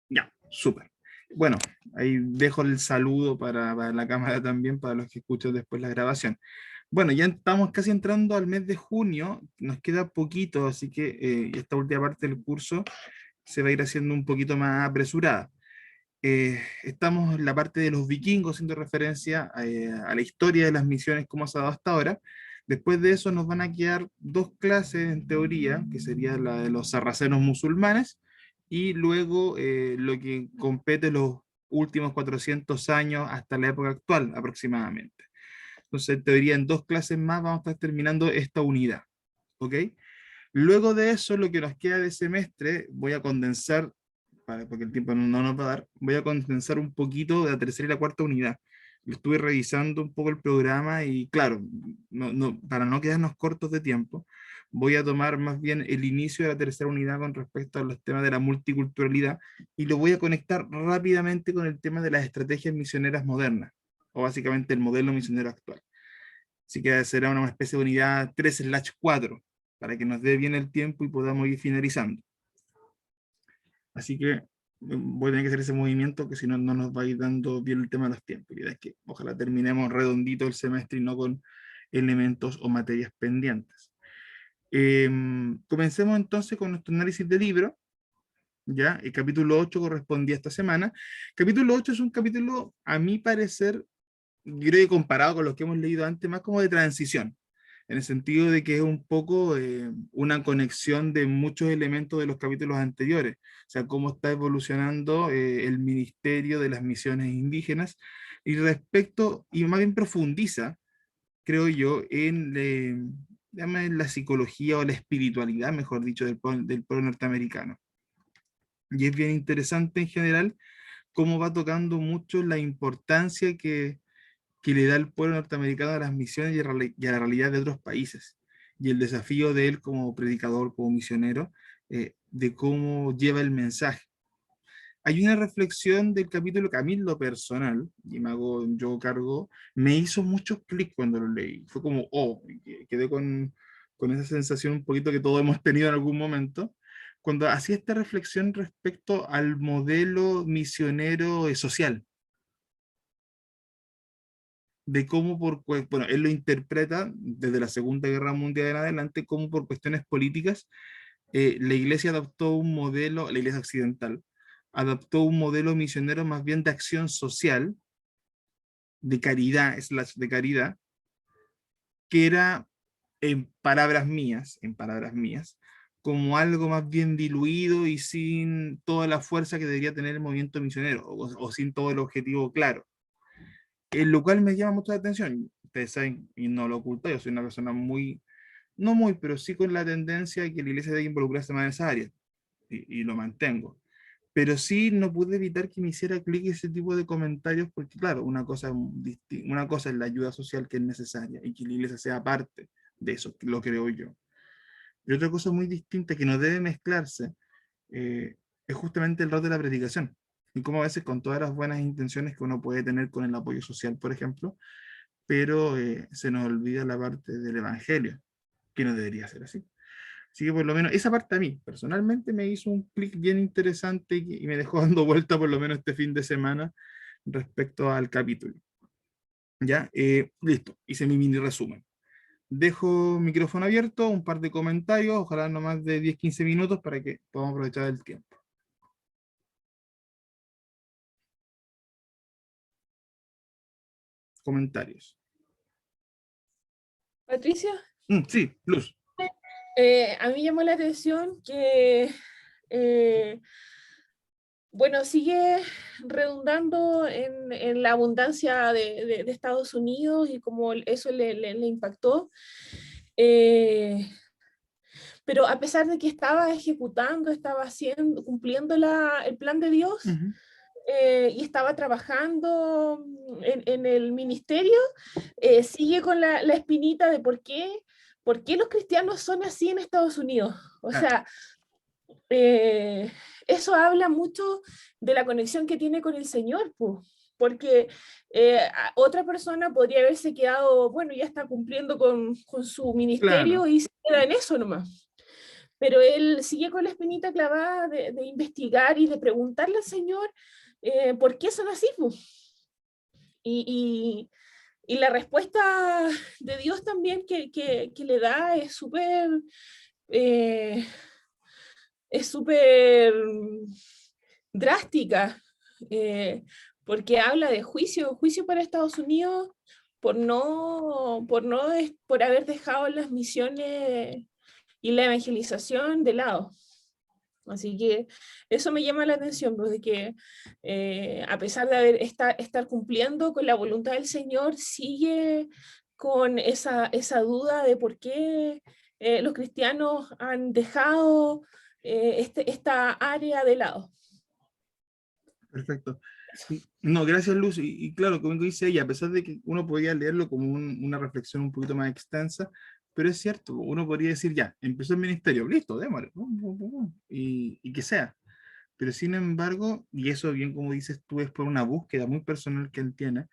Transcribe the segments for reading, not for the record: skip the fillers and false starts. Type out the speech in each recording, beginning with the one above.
Ya, súper. Bueno, ahí dejo el saludo para la cámara también, para los que escuchan después la grabación. Bueno, ya estamos casi entrando al mes de junio, nos queda poquito, así que esta última parte del curso se va a ir haciendo un poquito más apresurada. Estamos en la parte de los vikingos, haciendo referencia a la historia de las misiones, cómo se ha dado hasta ahora. Después de eso nos van a quedar dos clases en teoría, que sería la de los sarracenos musulmanes, y luego lo que compete los últimos 400 años hasta la época actual aproximadamente. Entonces, en teoría, en dos clases más vamos a estar terminando esta unidad. ¿Ok? Luego de eso, lo que nos queda de semestre, voy a condensar, porque el tiempo no nos va a dar, voy a condensar un poquito de la tercera y la cuarta unidad. Estuve revisando un poco el programa y claro, para no quedarnos cortos de tiempo, voy a tomar más bien el inicio de la tercera unidad con respecto a los temas de la multiculturalidad y lo voy a conectar rápidamente con el tema de las estrategias misioneras modernas, o básicamente el modelo misionero actual. Así que será una especie de unidad 3/4 para que nos dé bien el tiempo y podamos ir finalizando. Así que voy a tener que hacer ese movimiento, que si no, no nos va a ir dando bien el tema de los tiempos. La idea es que ojalá terminemos redondito el semestre y no con elementos o materias pendientes. Comencemos entonces con nuestro análisis de libro. ¿Ya? El capítulo 8 correspondía a esta semana. Capítulo 8 es un capítulo, a mi parecer, yo creo que comparado con los que hemos leído antes, más como de transición, en el sentido de que es un poco una conexión de muchos elementos de los capítulos anteriores, o sea, cómo está evolucionando el ministerio de las misiones indígenas, y respecto, y más bien profundiza, creo yo, en la psicología o la espiritualidad, mejor dicho, del pueblo norteamericano. Y es bien interesante en general cómo va tocando mucho la importancia que le da el pueblo norteamericano a las misiones y a la realidad de otros países. Y el desafío de él como predicador, como misionero, de cómo lleva el mensaje. Hay una reflexión del capítulo que a mí en lo personal, y me hago yo cargo, me hizo mucho clic cuando lo leí. Fue como, oh, quedé con esa sensación un poquito que todos hemos tenido en algún momento, cuando hacía esta reflexión respecto al modelo misionero social, de cómo bueno, él lo interpreta desde la Segunda Guerra Mundial en adelante, cómo por cuestiones políticas la iglesia adoptó un modelo, la iglesia occidental, adoptó un modelo misionero más bien de acción social, de caridad, de caridad, que era, en palabras mías, como algo más bien diluido y sin toda la fuerza que debería tener el movimiento misionero, o sin todo el objetivo claro. Lo cual me llama mucho la atención. Ustedes saben, y no lo oculto, yo soy una persona muy, no muy, pero sí con la tendencia de que la iglesia debe involucrarse más en esa área, y lo mantengo. Pero sí no pude evitar que me hiciera clic ese tipo de comentarios, porque claro, una cosa es la ayuda social que es necesaria y que la iglesia sea parte de eso, lo creo yo. Y otra cosa muy distinta que no debe mezclarse eh, es justamente el rol de la predicación. Y como a veces con todas las buenas intenciones que uno puede tener con el apoyo social, por ejemplo, pero se nos olvida la parte del evangelio, que no debería ser así. Así que por lo menos esa parte a mí, personalmente, me hizo un clic bien interesante y me dejó dando vuelta por lo menos este fin de semana respecto al capítulo. Ya, listo, hice mi mini resumen. Dejo micrófono abierto, un par de comentarios, ojalá no más de 10-15 minutos para que podamos aprovechar el tiempo. Comentarios. Patricia, Sí, Luz. a mí llamó la atención que, bueno, sigue redundando en la abundancia de Estados Unidos y cómo eso le impactó. Pero a pesar de que estaba ejecutando, estaba haciendo, cumpliendo el plan de Dios, Ujú. y estaba trabajando en el ministerio, sigue con la espinita de por qué los cristianos son así en Estados Unidos. O Claro. sea, eso habla mucho de la conexión que tiene con el Señor, pues, porque otra persona podría haberse quedado, bueno, ya está cumpliendo con su Claro. ministerio y se queda en eso nomás. pero él sigue con la espinita clavada de investigar y de preguntarle al Señor por qué son así. Y, y la respuesta de Dios también que le da eh, es súper drástica, eh, porque habla de juicio para Estados Unidos por haber dejado las misiones y la evangelización de lado. Así que eso me llama la atención, pues, de que a pesar de estar cumpliendo con la voluntad del Señor, sigue con esa duda de por qué los cristianos han dejado esta área de lado. Perfecto. No, gracias Luz. Y claro, como dice ella, a pesar de que uno podría leerlo como una reflexión un poquito más extensa, pero es cierto, uno podría decir, ya, empezó el ministerio, listo, démosle, pum, pum, pum, pum, y que sea. Pero sin embargo, y eso bien como dices tú, es por una búsqueda muy personal que él tiene,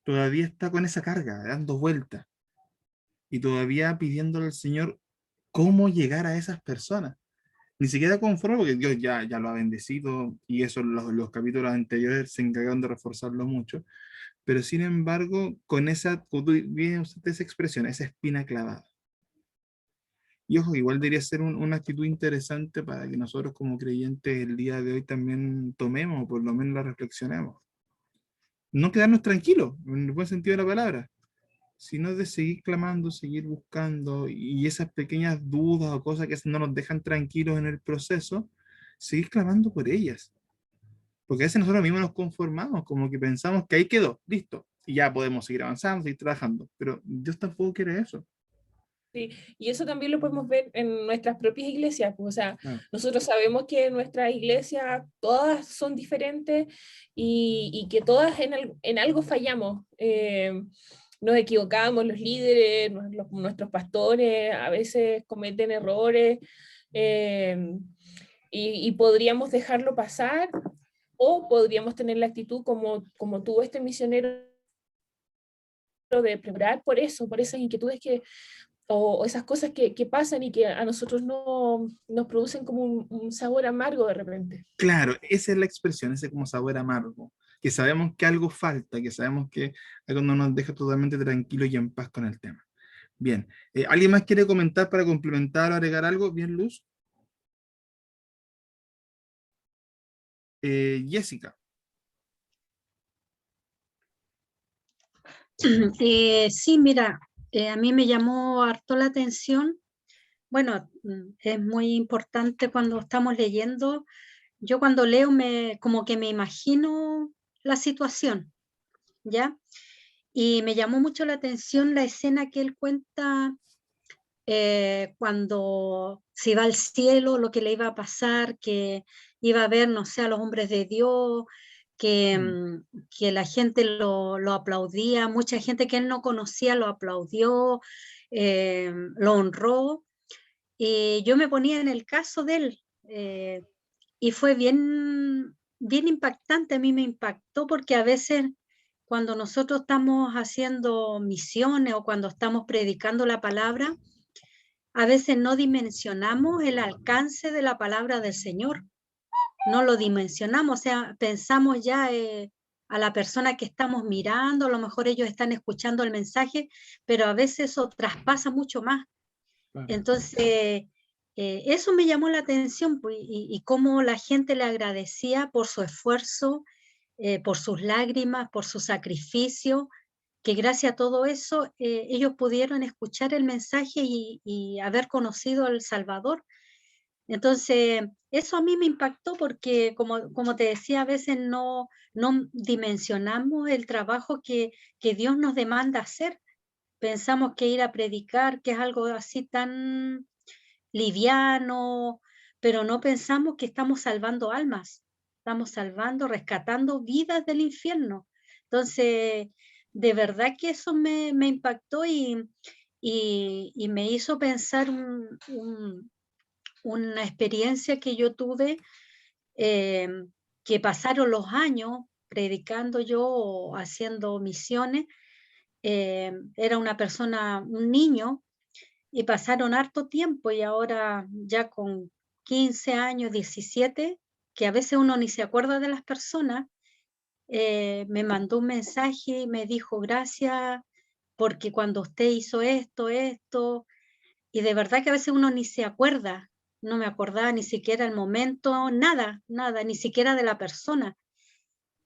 todavía está con esa carga, dando vueltas, y todavía pidiéndole al Señor cómo llegar a esas personas. Ni siquiera conforme porque Dios ya lo ha bendecido y eso los capítulos anteriores se encargaron de reforzarlo mucho, pero sin embargo, con esa, como tú bien usaste esa expresión, esa espina clavada. Y ojo, igual debería ser una actitud interesante para que nosotros como creyentes el día de hoy también tomemos, o por lo menos la reflexionemos. No quedarnos tranquilos, en el buen sentido de la palabra, sino de seguir clamando, seguir buscando, y esas pequeñas dudas o cosas que no nos dejan tranquilos en el proceso, seguir clamando por ellas. Porque a veces nosotros mismos nos conformamos, como que pensamos que ahí quedó, listo, y ya podemos seguir avanzando, seguir trabajando, pero Dios tampoco quiere eso. Sí, y eso también lo podemos ver en nuestras propias iglesias, pues, o sea, Claro. nosotros sabemos que nuestras iglesias todas son diferentes y que todas en algo fallamos. Nos equivocamos, los líderes, nuestros pastores a veces cometen errores eh, y podríamos dejarlo pasar o podríamos tener la actitud como tuvo este misionero de preparar por esas inquietudes o esas cosas que pasan y que a nosotros nos producen como un sabor amargo de repente. Claro, esa es la expresión, ese como sabor amargo, que sabemos que algo falta, que sabemos que algo no nos deja totalmente tranquilos y en paz con el tema. Bien, ¿alguien más quiere comentar para complementar o agregar algo? Bien, Luz. Jessica. Sí, mira, a mí me llamó harto la atención. Bueno, es muy importante cuando estamos leyendo. Yo cuando leo como que me imagino la situación, ¿ya? Y me llamó mucho la atención la escena que él cuenta cuando se iba al cielo, lo que le iba a pasar, que iba a ver, no sé, a los hombres de Dios, que, Mm. que la gente lo aplaudía, mucha gente que él no conocía lo aplaudió, lo honró. Y yo me ponía en el caso de él y fue bien impactante, a mí me impactó porque a veces cuando nosotros estamos haciendo misiones o cuando estamos predicando la palabra, a veces no dimensionamos el alcance de la palabra del Señor, no lo dimensionamos, o sea, pensamos ya a la persona que estamos mirando, a lo mejor ellos están escuchando el mensaje, pero a veces eso traspasa mucho más. Claro. Entonces, eso me llamó la atención pues, y cómo la gente le agradecía por su esfuerzo, por sus lágrimas, por su sacrificio, que gracias a todo eso ellos pudieron escuchar el mensaje y haber conocido al Salvador. Entonces, eso a mí me impactó porque, como te decía, a veces no dimensionamos el trabajo que Dios nos demanda hacer. Pensamos que ir a predicar, que es algo así tan liviano, pero no pensamos que estamos salvando almas, estamos salvando, rescatando vidas del infierno. Entonces, de verdad que eso me impactó y me hizo pensar una experiencia que yo tuve, eh, que pasaron los años predicando yo o haciendo misiones. Era una persona, un niño, y pasaron harto tiempo y ahora ya con 15 años, 17, que a veces uno ni se acuerda de las personas, me mandó un mensaje y me dijo, gracias porque cuando usted hizo esto, esto, y de verdad que a veces uno ni se acuerda, no me acordaba ni siquiera el momento, nada, nada, ni siquiera de la persona,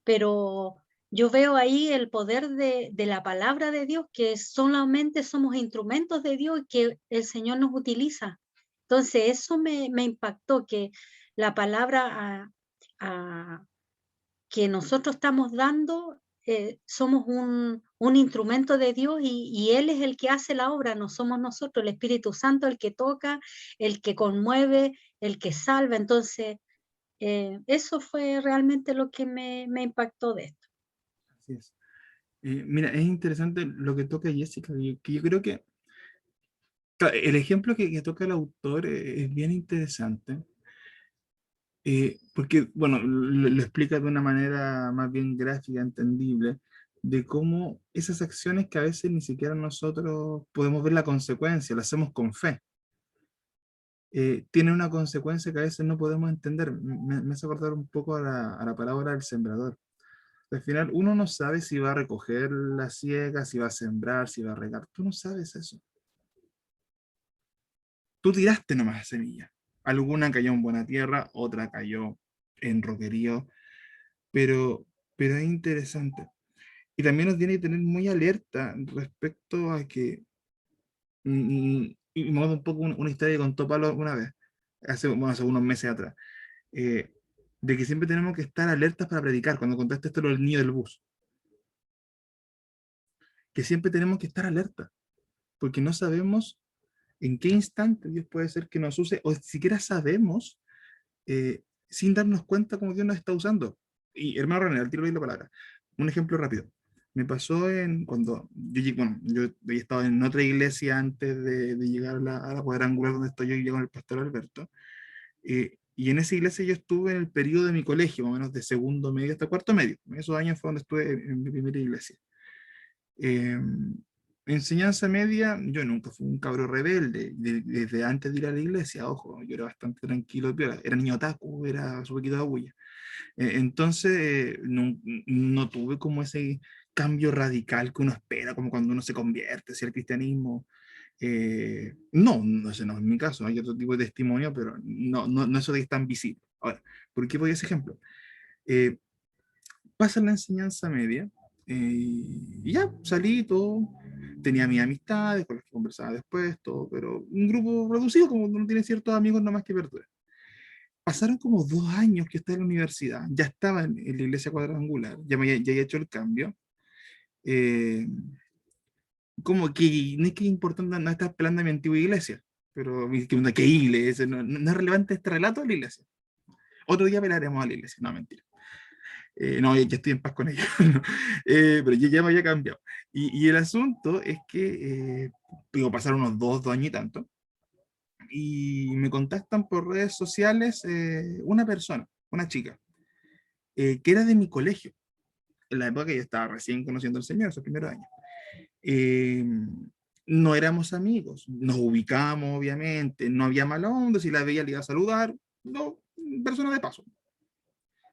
pero yo veo ahí el poder de la palabra de Dios, que solamente somos instrumentos de Dios y que el Señor nos utiliza. Entonces eso me impactó, que la palabra que nosotros estamos dando, somos un instrumento de Dios y Él es el que hace la obra, no somos nosotros, el Espíritu Santo el que toca, el que conmueve, el que salva. Entonces, eso fue realmente lo que me impactó de esto. Así es. Mira, es interesante lo que toca Jessica, que yo creo que el ejemplo que toca el autor es bien interesante, porque, bueno, lo explica de una manera más bien gráfica, entendible, de cómo esas acciones que a veces ni siquiera nosotros podemos ver la consecuencia, las hacemos con fe, tienen una consecuencia que a veces no podemos entender. Me hace acordar un poco a la parábola del sembrador. Al final, uno no sabe si va a recoger la siega, si va a sembrar, si va a regar. Tú no sabes eso. Tú tiraste nomás la semilla. Alguna cayó en buena tierra, otra cayó en roquerío, pero es interesante. Y también nos tiene que tener muy alerta respecto a que, y me acuerdo un poco una historia que contó Pablo una vez, hace unos meses atrás, eh, de que siempre tenemos que estar alertas para predicar, cuando contaste esto lo del niño del bus, que siempre tenemos que estar alertas, porque no sabemos en qué instante Dios puede ser que nos use, o siquiera sabemos sin darnos cuenta cómo Dios nos está usando. Y hermano René, al tiro de la palabra. Un ejemplo rápido. Me pasó cuando bueno, yo había estado en otra iglesia antes de llegar a la cuadrangular donde estoy yo y con el pastor Alberto. Y en esa iglesia yo estuve en el periodo de mi colegio, más o menos de segundo medio hasta cuarto medio. En esos años fue donde estuve en mi primera iglesia. Eh, Enseñanza media, yo nunca fui un cabro rebelde, desde antes de ir a la iglesia, ojo, yo era bastante tranquilo, era niño otaku, era su poquito de bulla. Entonces, no tuve como ese cambio radical que uno espera, como cuando uno se convierte hacia el cristianismo. No, ese no es mi caso, hay otro tipo de testimonio, pero no eso de que es tan visible. Ahora, ¿por qué voy a ese ejemplo? Eh, Pasa la enseñanza media, y ya salí y todo, tenía mis amistades con las que conversaba después, todo, pero un grupo reducido, como uno tiene ciertos amigos nomás que perder. Pasaron como 2 años que estaba en la universidad, ya estaba en la iglesia cuadrangular, ya había hecho el cambio. eh, Como que no es que es importante, no estaba esperando a mi antigua iglesia, pero ¿qué iglesia? No es relevante este relato de la iglesia. Otro día pelaremos a la iglesia, no, mentira. No, ya estoy en paz con ellos. ¿No? Pero ya me había cambiado. Y el asunto es que, digo, pasaron unos 2 años y tanto, y me contactan por redes sociales una persona, una chica, que era de mi colegio, en la época que yo estaba recién conociendo al Señor, esos primeros años. Eh, no éramos amigos, nos ubicamos obviamente, no había mala onda, si la veía le iba a saludar, no, persona de paso,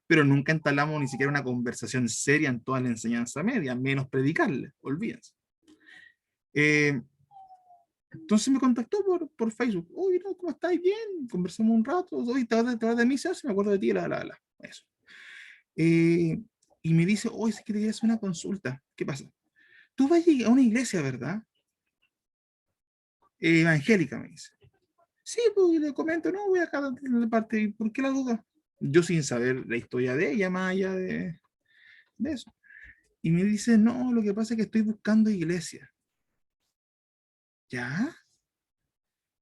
pero nunca entablamos ni siquiera una conversación seria en toda la enseñanza media, menos predicarle, olvídense. Eh, entonces me contactó por Facebook. Uy, no, ¿cómo estáis? Bien, conversamos un rato. Uy, te vas de misa, si me acuerdo de ti, eso. Eh, y me dice, oye, es que te quería hacer una consulta. ¿Qué pasa? Tú vas a una iglesia, ¿verdad? Evangélica, me dice. Sí, pues le comento, no, voy acá de parte. ¿Por qué la duda? Yo sin saber la historia de ella, más allá de eso. Y me dice, no, lo que pasa es que estoy buscando iglesia. ¿Ya?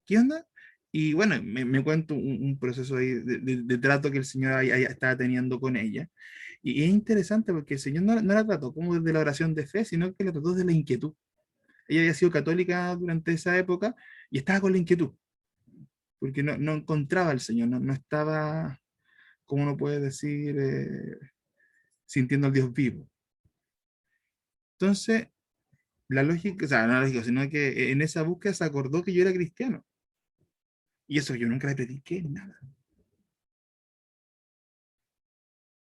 ¿Qué onda? Y bueno, me cuento un proceso ahí de trato que el Señor estaba teniendo con ella. Y es interesante porque el Señor no la trató como desde la oración de fe, sino que la trató desde la inquietud. Ella había sido católica durante esa época y estaba con la inquietud, porque no encontraba al Señor, no estaba, como uno puede decir, sintiendo al Dios vivo. Entonces, La lógica, o sea, no la lógica, sino que en esa búsqueda se acordó que yo era cristiano. Y eso yo nunca le prediqué nada.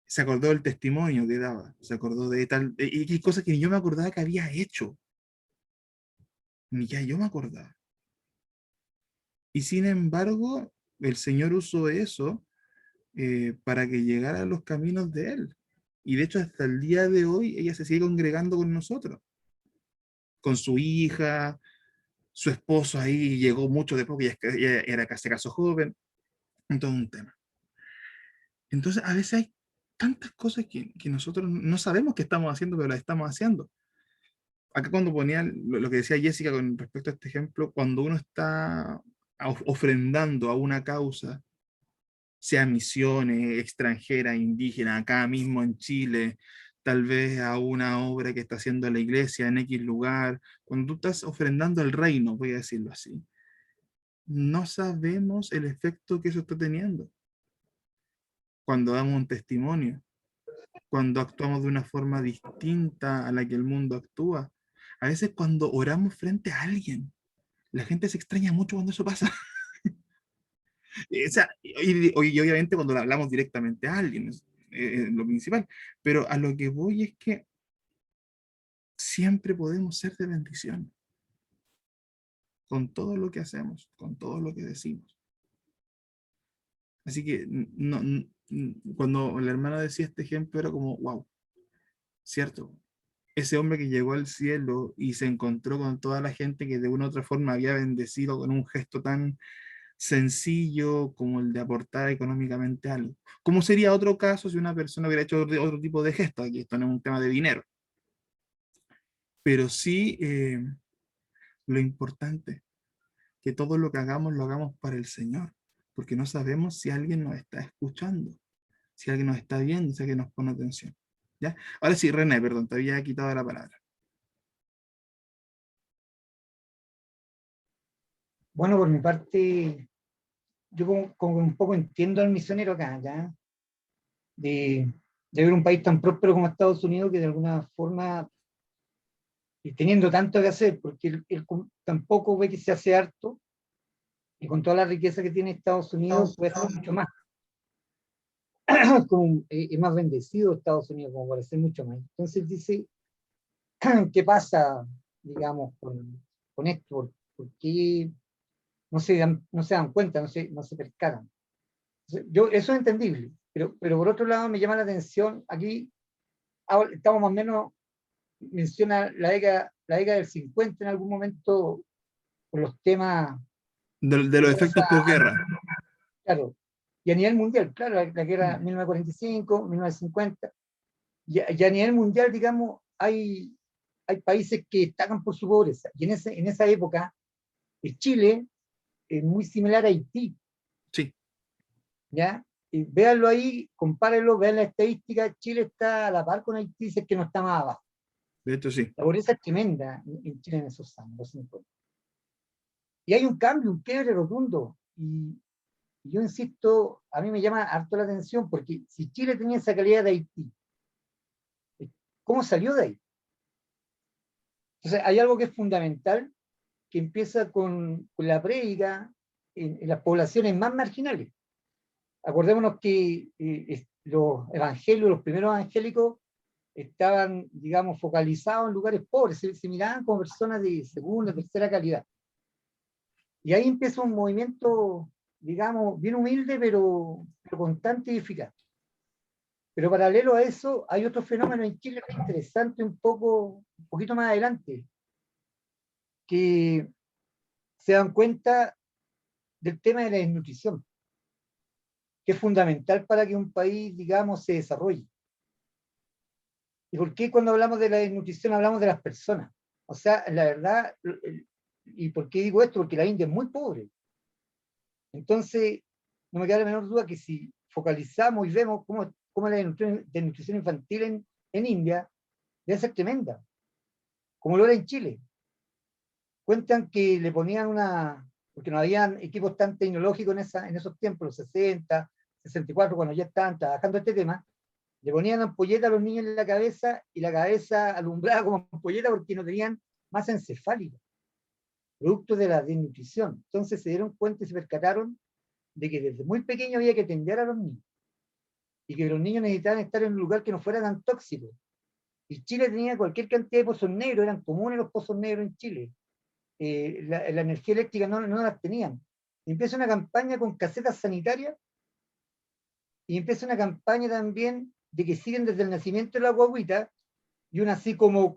Se acordó del testimonio que daba, se acordó de tal, y cosas que ni yo me acordaba que había hecho, ni ya yo me acordaba. Y sin embargo, el Señor usó eso para que llegara a los caminos de Él. Y de hecho, hasta el día de hoy, ella se sigue congregando con nosotros, con su hija, su esposo ahí llegó mucho después, porque ella era casi caso joven, en todo un tema. Entonces, a veces hay tantas cosas que nosotros no sabemos que estamos haciendo, pero las estamos haciendo. Acá cuando ponía lo que decía Jessica con respecto a este ejemplo, cuando uno está ofrendando a una causa, sea misiones extranjeras, indígenas, acá mismo en Chile, tal vez a una obra que está haciendo la iglesia en X lugar, cuando tú estás ofrendando al reino, voy a decirlo así, no sabemos el efecto que eso está teniendo. Cuando damos un testimonio, cuando actuamos de una forma distinta a la que el mundo actúa, a veces cuando oramos frente a alguien, la gente se extraña mucho cuando eso pasa. O sea, y obviamente cuando le hablamos directamente a alguien, es lo principal. Pero a lo que voy es que siempre podemos ser de bendición con todo lo que hacemos, con todo lo que decimos. Así que cuando la hermana decía este ejemplo era como, wow, ¿cierto? Ese hombre que llegó al cielo y se encontró con toda la gente que de una u otra forma había bendecido con un gesto tan sencillo como el de aportar económicamente algo. ¿Cómo sería otro caso si una persona hubiera hecho otro tipo de gesto? Aquí esto no es un tema de dinero, pero sí lo importante, que todo lo que hagamos lo hagamos para el Señor, porque no sabemos si alguien nos está escuchando, si alguien nos está viendo, si alguien nos pone atención. ¿Ya? Ahora sí, René, perdón, te había quitado la palabra. Bueno, por mi parte, yo como un poco entiendo al misionero acá, ¿ya? De, de ver un país tan próspero como Estados Unidos que de alguna forma, y teniendo tanto que hacer, porque él tampoco ve que se hace harto, y con toda la riqueza que tiene Estados Unidos puede hacer mucho más. Como, es más bendecido Estados Unidos como para hacer mucho más. Entonces dice, ¿qué pasa, digamos, con esto? ¿Por qué no se dan cuenta, no se percatan? Eso es entendible, pero por otro lado me llama la atención, aquí estamos más o menos, menciona la década del 50 en algún momento, con los temas De que los pasa, efectos posguerra. claro, y a nivel mundial, claro, la guerra 1945, 1950, y a nivel mundial, digamos, hay países que destacan por su pobreza, y en esa época, Chile es muy similar a Haití, Sí, ¿ya? Y véanlo ahí, compárenlo, vean la estadística, Chile está a la par con Haití, si es que no está más abajo. de hecho sí. La pobreza es tremenda en Chile en esos años, los 50. Y hay un cambio, un quiebre rotundo. Y yo insisto, a mí me llama harto la atención, porque si Chile tenía esa calidad de Haití, ¿cómo salió de ahí? Entonces, hay algo que es fundamental, que empieza con la prédica en las poblaciones más marginales. Acordémonos que los evangelios, los primeros evangélicos, estaban, digamos, focalizados en lugares pobres, se miraban como personas de segunda, tercera calidad. Y ahí empieza un movimiento, digamos, bien humilde, pero constante y eficaz. Pero paralelo a eso, hay otro fenómeno en Chile que es interesante un poquito más adelante, que se dan cuenta del tema de la desnutrición, que es fundamental para que un país, digamos, se desarrolle. ¿Y por qué cuando hablamos de la desnutrición hablamos de las personas? O sea, la verdad, ¿y por qué digo esto? Porque la India es muy pobre. Entonces, no me queda la menor duda que si focalizamos y vemos cómo la desnutrición infantil en India debe ser tremenda, como lo era en Chile. Cuentan que le ponían porque no habían equipos tan tecnológicos en esos tiempos, los 60, 64, cuando ya estaban trabajando este tema, le ponían ampolleta a los niños en la cabeza y la cabeza alumbrada como ampolleta porque no tenían masa encefálica, producto de la desnutrición. Entonces se dieron cuenta y se percataron de que desde muy pequeño había que atender a los niños, y que los niños necesitaban estar en un lugar que no fuera tan tóxico. Y Chile tenía cualquier cantidad de pozos negros, eran comunes los pozos negros en Chile. La energía eléctrica no las tenían. Y empieza una campaña con casetas sanitarias, y empieza una campaña también de que siguen desde el nacimiento de la guaguita, y una así como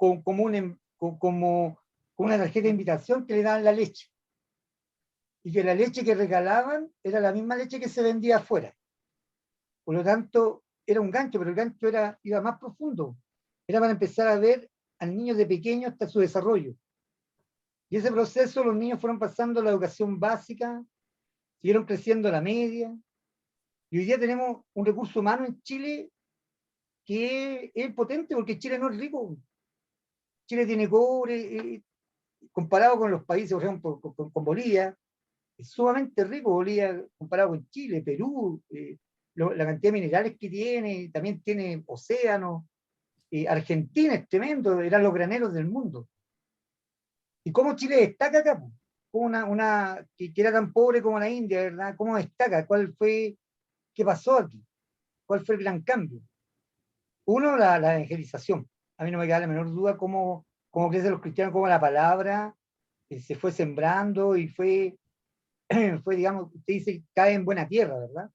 una tarjeta de invitación que le daban la leche. Y que la leche que regalaban era la misma leche que se vendía afuera. Por lo tanto, era un gancho, pero el gancho iba más profundo. Era para empezar a ver al niño de pequeño hasta su desarrollo. Y ese proceso, los niños fueron pasando la educación básica, siguieron creciendo la media, y hoy día tenemos un recurso humano en Chile que es potente, porque Chile no es rico. Chile tiene cobre, comparado con los países, por ejemplo, con Bolivia, es sumamente rico Bolivia comparado con Chile, Perú, la cantidad de minerales que tiene, también tiene océano. Argentina es tremendo, eran los graneros del mundo. ¿Y cómo Chile destaca acá? Como que era tan pobre como la India, ¿verdad? ¿Cómo destaca? ¿Qué pasó aquí? ¿Cuál fue el gran cambio? Uno, la evangelización. A mí no me queda la menor duda cómo crecen los cristianos, cómo la palabra se fue sembrando y fue, digamos, usted dice, cae en buena tierra, ¿verdad?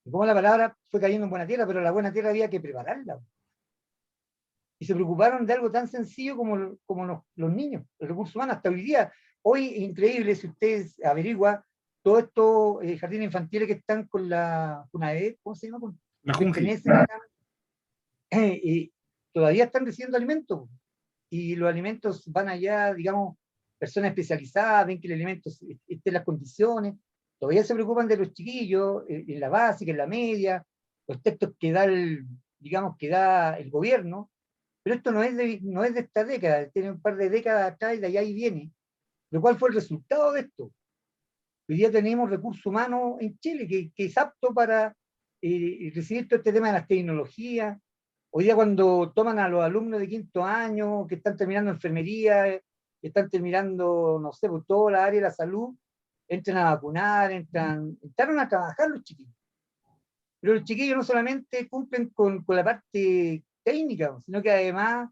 Y cómo la palabra fue cayendo en buena tierra, pero la buena tierra había que prepararla. Y se preocuparon de algo tan sencillo como los niños, el recurso humano, hasta hoy día. Hoy es increíble, si ustedes averiguan, todos estos jardines infantiles que están con la UNAED, ¿cómo se llama? La Junji. Y todavía están recibiendo alimentos, y los alimentos van allá, digamos, personas especializadas, ven que el alimento esté en las condiciones, todavía se preocupan de los chiquillos, en la básica, en la media, los textos que da el gobierno. Pero esto no es de esta década, tiene un par de décadas atrás y de allá y viene. Pero ¿cuál fue el resultado de esto? Hoy día tenemos recursos humanos en Chile que es apto para recibir todo este tema de las tecnologías. Hoy día cuando toman a los alumnos de quinto año, que están terminando enfermería, que están terminando, no sé, por toda la área de la salud, entran a vacunar, entraron a trabajar los chiquillos. Pero los chiquillos no solamente cumplen con la parte técnica, sino que además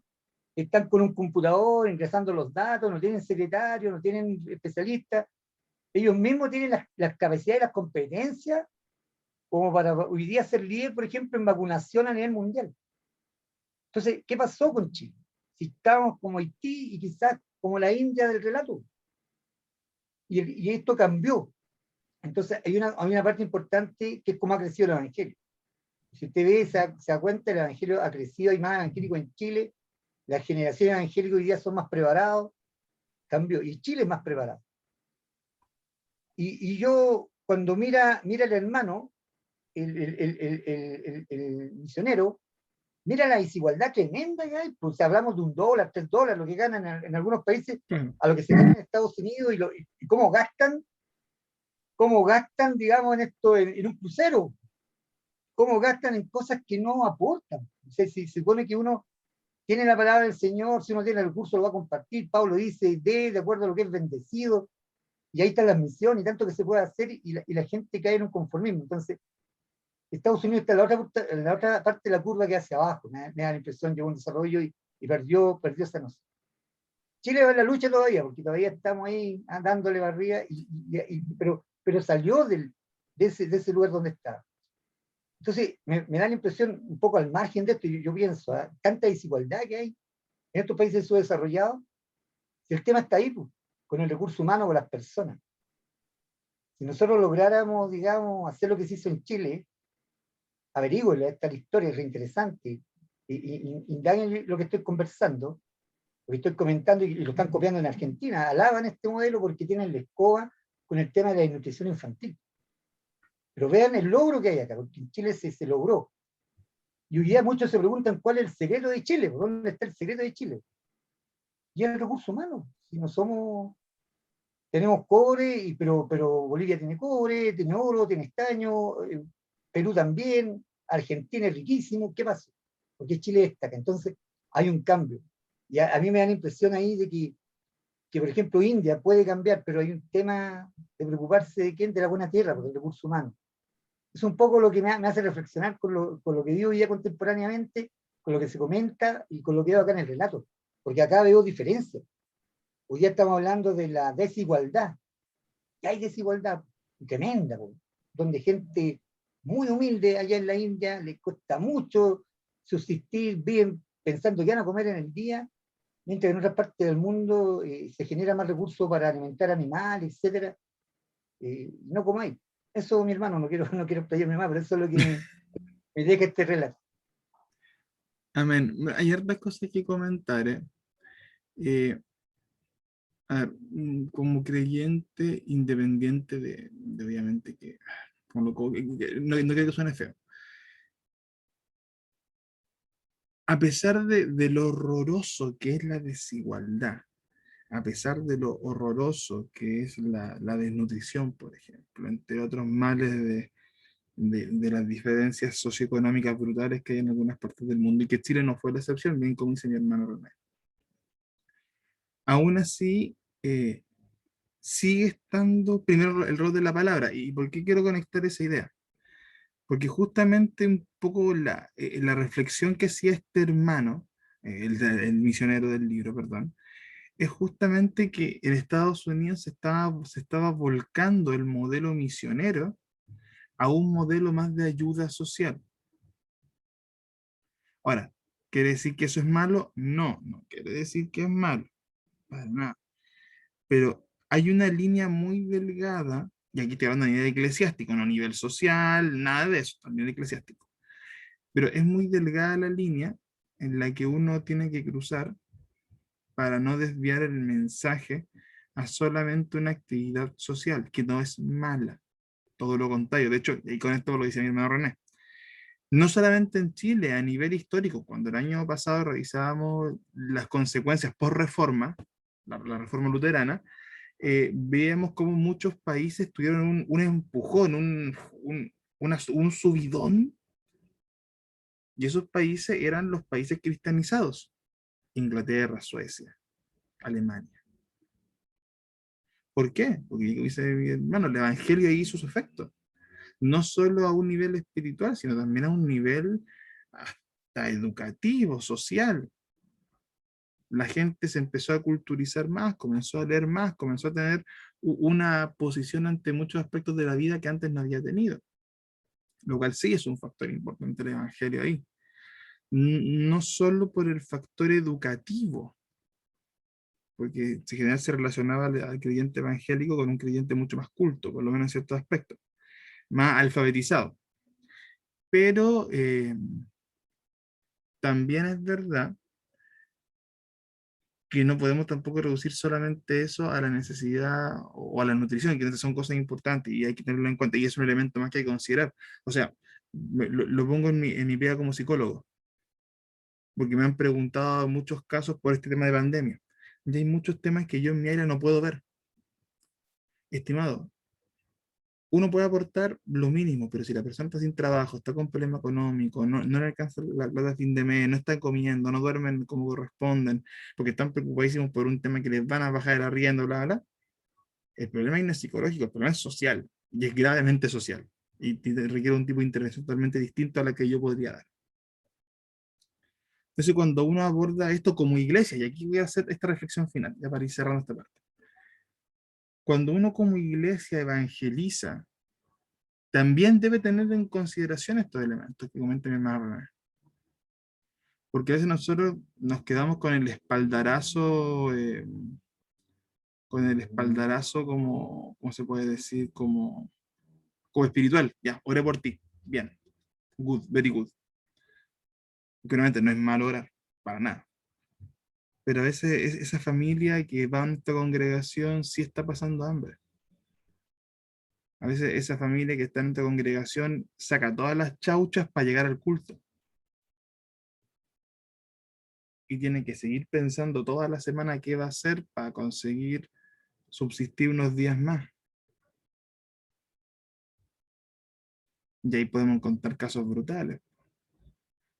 están con un computador ingresando los datos, no tienen secretario, no tienen especialistas. Ellos mismos tienen las capacidades y las competencias como para hoy día ser líder, por ejemplo, en vacunación a nivel mundial. Entonces, ¿qué pasó con Chile? Si estábamos como Haití y quizás como la India del relato. Y esto cambió. Entonces, hay una parte importante que es cómo ha crecido el Evangelio. Si usted ve, se da cuenta, el Evangelio ha crecido, hay más evangélicos en Chile, las generaciones evangélicas hoy día son más preparados, cambió, y Chile es más preparado. Y yo, cuando mira el hermano, el misionero, mira la desigualdad tremenda que hay, pues hablamos de $1, $3, lo que ganan en algunos países, a lo que se gana en Estados Unidos, y cómo gastan, digamos, en esto, en un crucero, cómo gastan en cosas que no aportan. O sea, si se supone que uno tiene la palabra del Señor, si uno tiene el recurso lo va a compartir. Pablo dice, de acuerdo a lo que es bendecido, y ahí está la misión y tanto que se puede hacer, y la gente cae en un conformismo. Entonces, Estados Unidos está en la otra parte de la curva, que hacia abajo, me da la impresión, llegó un desarrollo y perdió esa noción. Chile va en la lucha todavía, porque todavía estamos ahí dándole barriga, pero salió de ese lugar donde está. Entonces, me da la impresión, un poco al margen de esto, yo pienso, tanta desigualdad que hay en estos países subdesarrollados, si el tema está ahí, pues, con el recurso humano, con las personas. Si nosotros lográramos, digamos, hacer lo que se hizo en Chile, averigüen, esta historia es reinteresante, indaguen lo que estoy conversando, lo que estoy comentando, y lo están copiando en Argentina, alaban este modelo porque tienen la escoba con el tema de la desnutrición infantil. Pero vean el logro que hay acá, porque en Chile se logró. Y hoy día muchos se preguntan cuál es el secreto de Chile, ¿dónde está el secreto de Chile? Y es el recurso humano. Si no tenemos cobre, pero Bolivia tiene cobre, tiene oro, tiene estaño, Perú también, Argentina es riquísimo. ¿Qué pasó? Porque Chile destaca. Entonces hay un cambio. Y a mí me da la impresión ahí de que, por ejemplo, India puede cambiar, pero hay un tema de preocuparse de quién, de la buena tierra, del recurso humano. Es un poco lo que me hace reflexionar con lo que vivo ya contemporáneamente, con lo que se comenta y con lo que veo acá en el relato. Porque acá veo diferencias. Hoy ya estamos hablando de la desigualdad. Y hay desigualdad tremenda, donde gente muy humilde allá en la India les cuesta mucho subsistir, viven pensando que van a comer en el día, mientras que en otras partes del mundo se genera más recursos para alimentar animales, etcétera. No como hay. Eso, mi hermano, no quiero explayarme más, pero eso es lo que me deja este relato. Amén. Hay hartas cosas que comentar, ¿eh? Eh, a ver, como creyente independiente de obviamente que, no quiero que suene feo. A pesar de lo horroroso que es la desigualdad, a pesar de lo horroroso que es la desnutrición, por ejemplo, entre otros males de las diferencias socioeconómicas brutales que hay en algunas partes del mundo, y que Chile no fue la excepción, bien como dice mi hermano René. Aún así, sigue estando primero el rol de la palabra. ¿Y por qué quiero conectar esa idea? Porque justamente un poco la reflexión que hacía este hermano, el misionero del libro, perdón, es justamente que en Estados Unidos se estaba volcando el modelo misionero a un modelo más de ayuda social. Ahora, ¿quiere decir que eso es malo? No, no quiere decir que es malo, para nada. Pero hay una línea muy delgada, y aquí estoy hablando a nivel eclesiástico, no a nivel social, nada de eso, a nivel eclesiástico. Pero es muy delgada la línea en la que uno tiene que cruzar para no desviar el mensaje a solamente una actividad social, que no es mala, todo lo contrario. De hecho, y con esto lo dice mi hermano René, no solamente en Chile, a nivel histórico, cuando el año pasado revisábamos las consecuencias por reforma, la reforma luterana, veíamos cómo muchos países tuvieron un empujón, un subidón, y esos países eran los países cristianizados: Inglaterra, Suecia, Alemania. ¿Por qué? Porque, como dice mi hermano, el evangelio ahí hizo su efecto, no solo a un nivel espiritual, sino también a un nivel hasta educativo, social. La gente se empezó a culturizar más, comenzó a leer más, comenzó a tener una posición ante muchos aspectos de la vida que antes no había tenido, lo cual sí es un factor importante del evangelio ahí. No solo por el factor educativo, porque en general se relacionaba al creyente evangélico con un creyente mucho más culto, por lo menos en ciertos aspectos, más alfabetizado. Pero también es verdad que no podemos tampoco reducir solamente eso a la necesidad o a la nutrición, que son cosas importantes y hay que tenerlo en cuenta, y es un elemento más que hay que considerar. O sea, lo pongo en mi pega como psicólogo, porque me han preguntado en muchos casos por este tema de pandemia. Y hay muchos temas que yo en mi área no puedo ver. Estimado, uno puede aportar lo mínimo, pero si la persona está sin trabajo, está con problema económico, no le alcanza la plata a fin de mes, no están comiendo, no duermen como corresponden, porque están preocupadísimos por un tema que les van a bajar el arriendo, bla, bla, el problema ahí no es psicológico, el problema es social, y es gravemente social, y requiere un tipo de intervención totalmente distinto a la que yo podría dar. Entonces, cuando uno aborda esto como iglesia, y aquí voy a hacer esta reflexión final, ya para ir cerrando esta parte, cuando uno como iglesia evangeliza, también debe tener en consideración estos elementos que comenta mi hermana, porque a veces nosotros nos quedamos con el espaldarazo como, ¿cómo se puede decir? Como espiritual, ya, oré por ti, bien, good, very good. Que obviamente no es mal orar, para nada. Pero a veces esa familia que va a nuestra congregación sí está pasando hambre. A veces esa familia que está en nuestra congregación saca todas las chauchas para llegar al culto. Y tiene que seguir pensando toda la semana qué va a hacer para conseguir subsistir unos días más. Y ahí podemos contar casos brutales.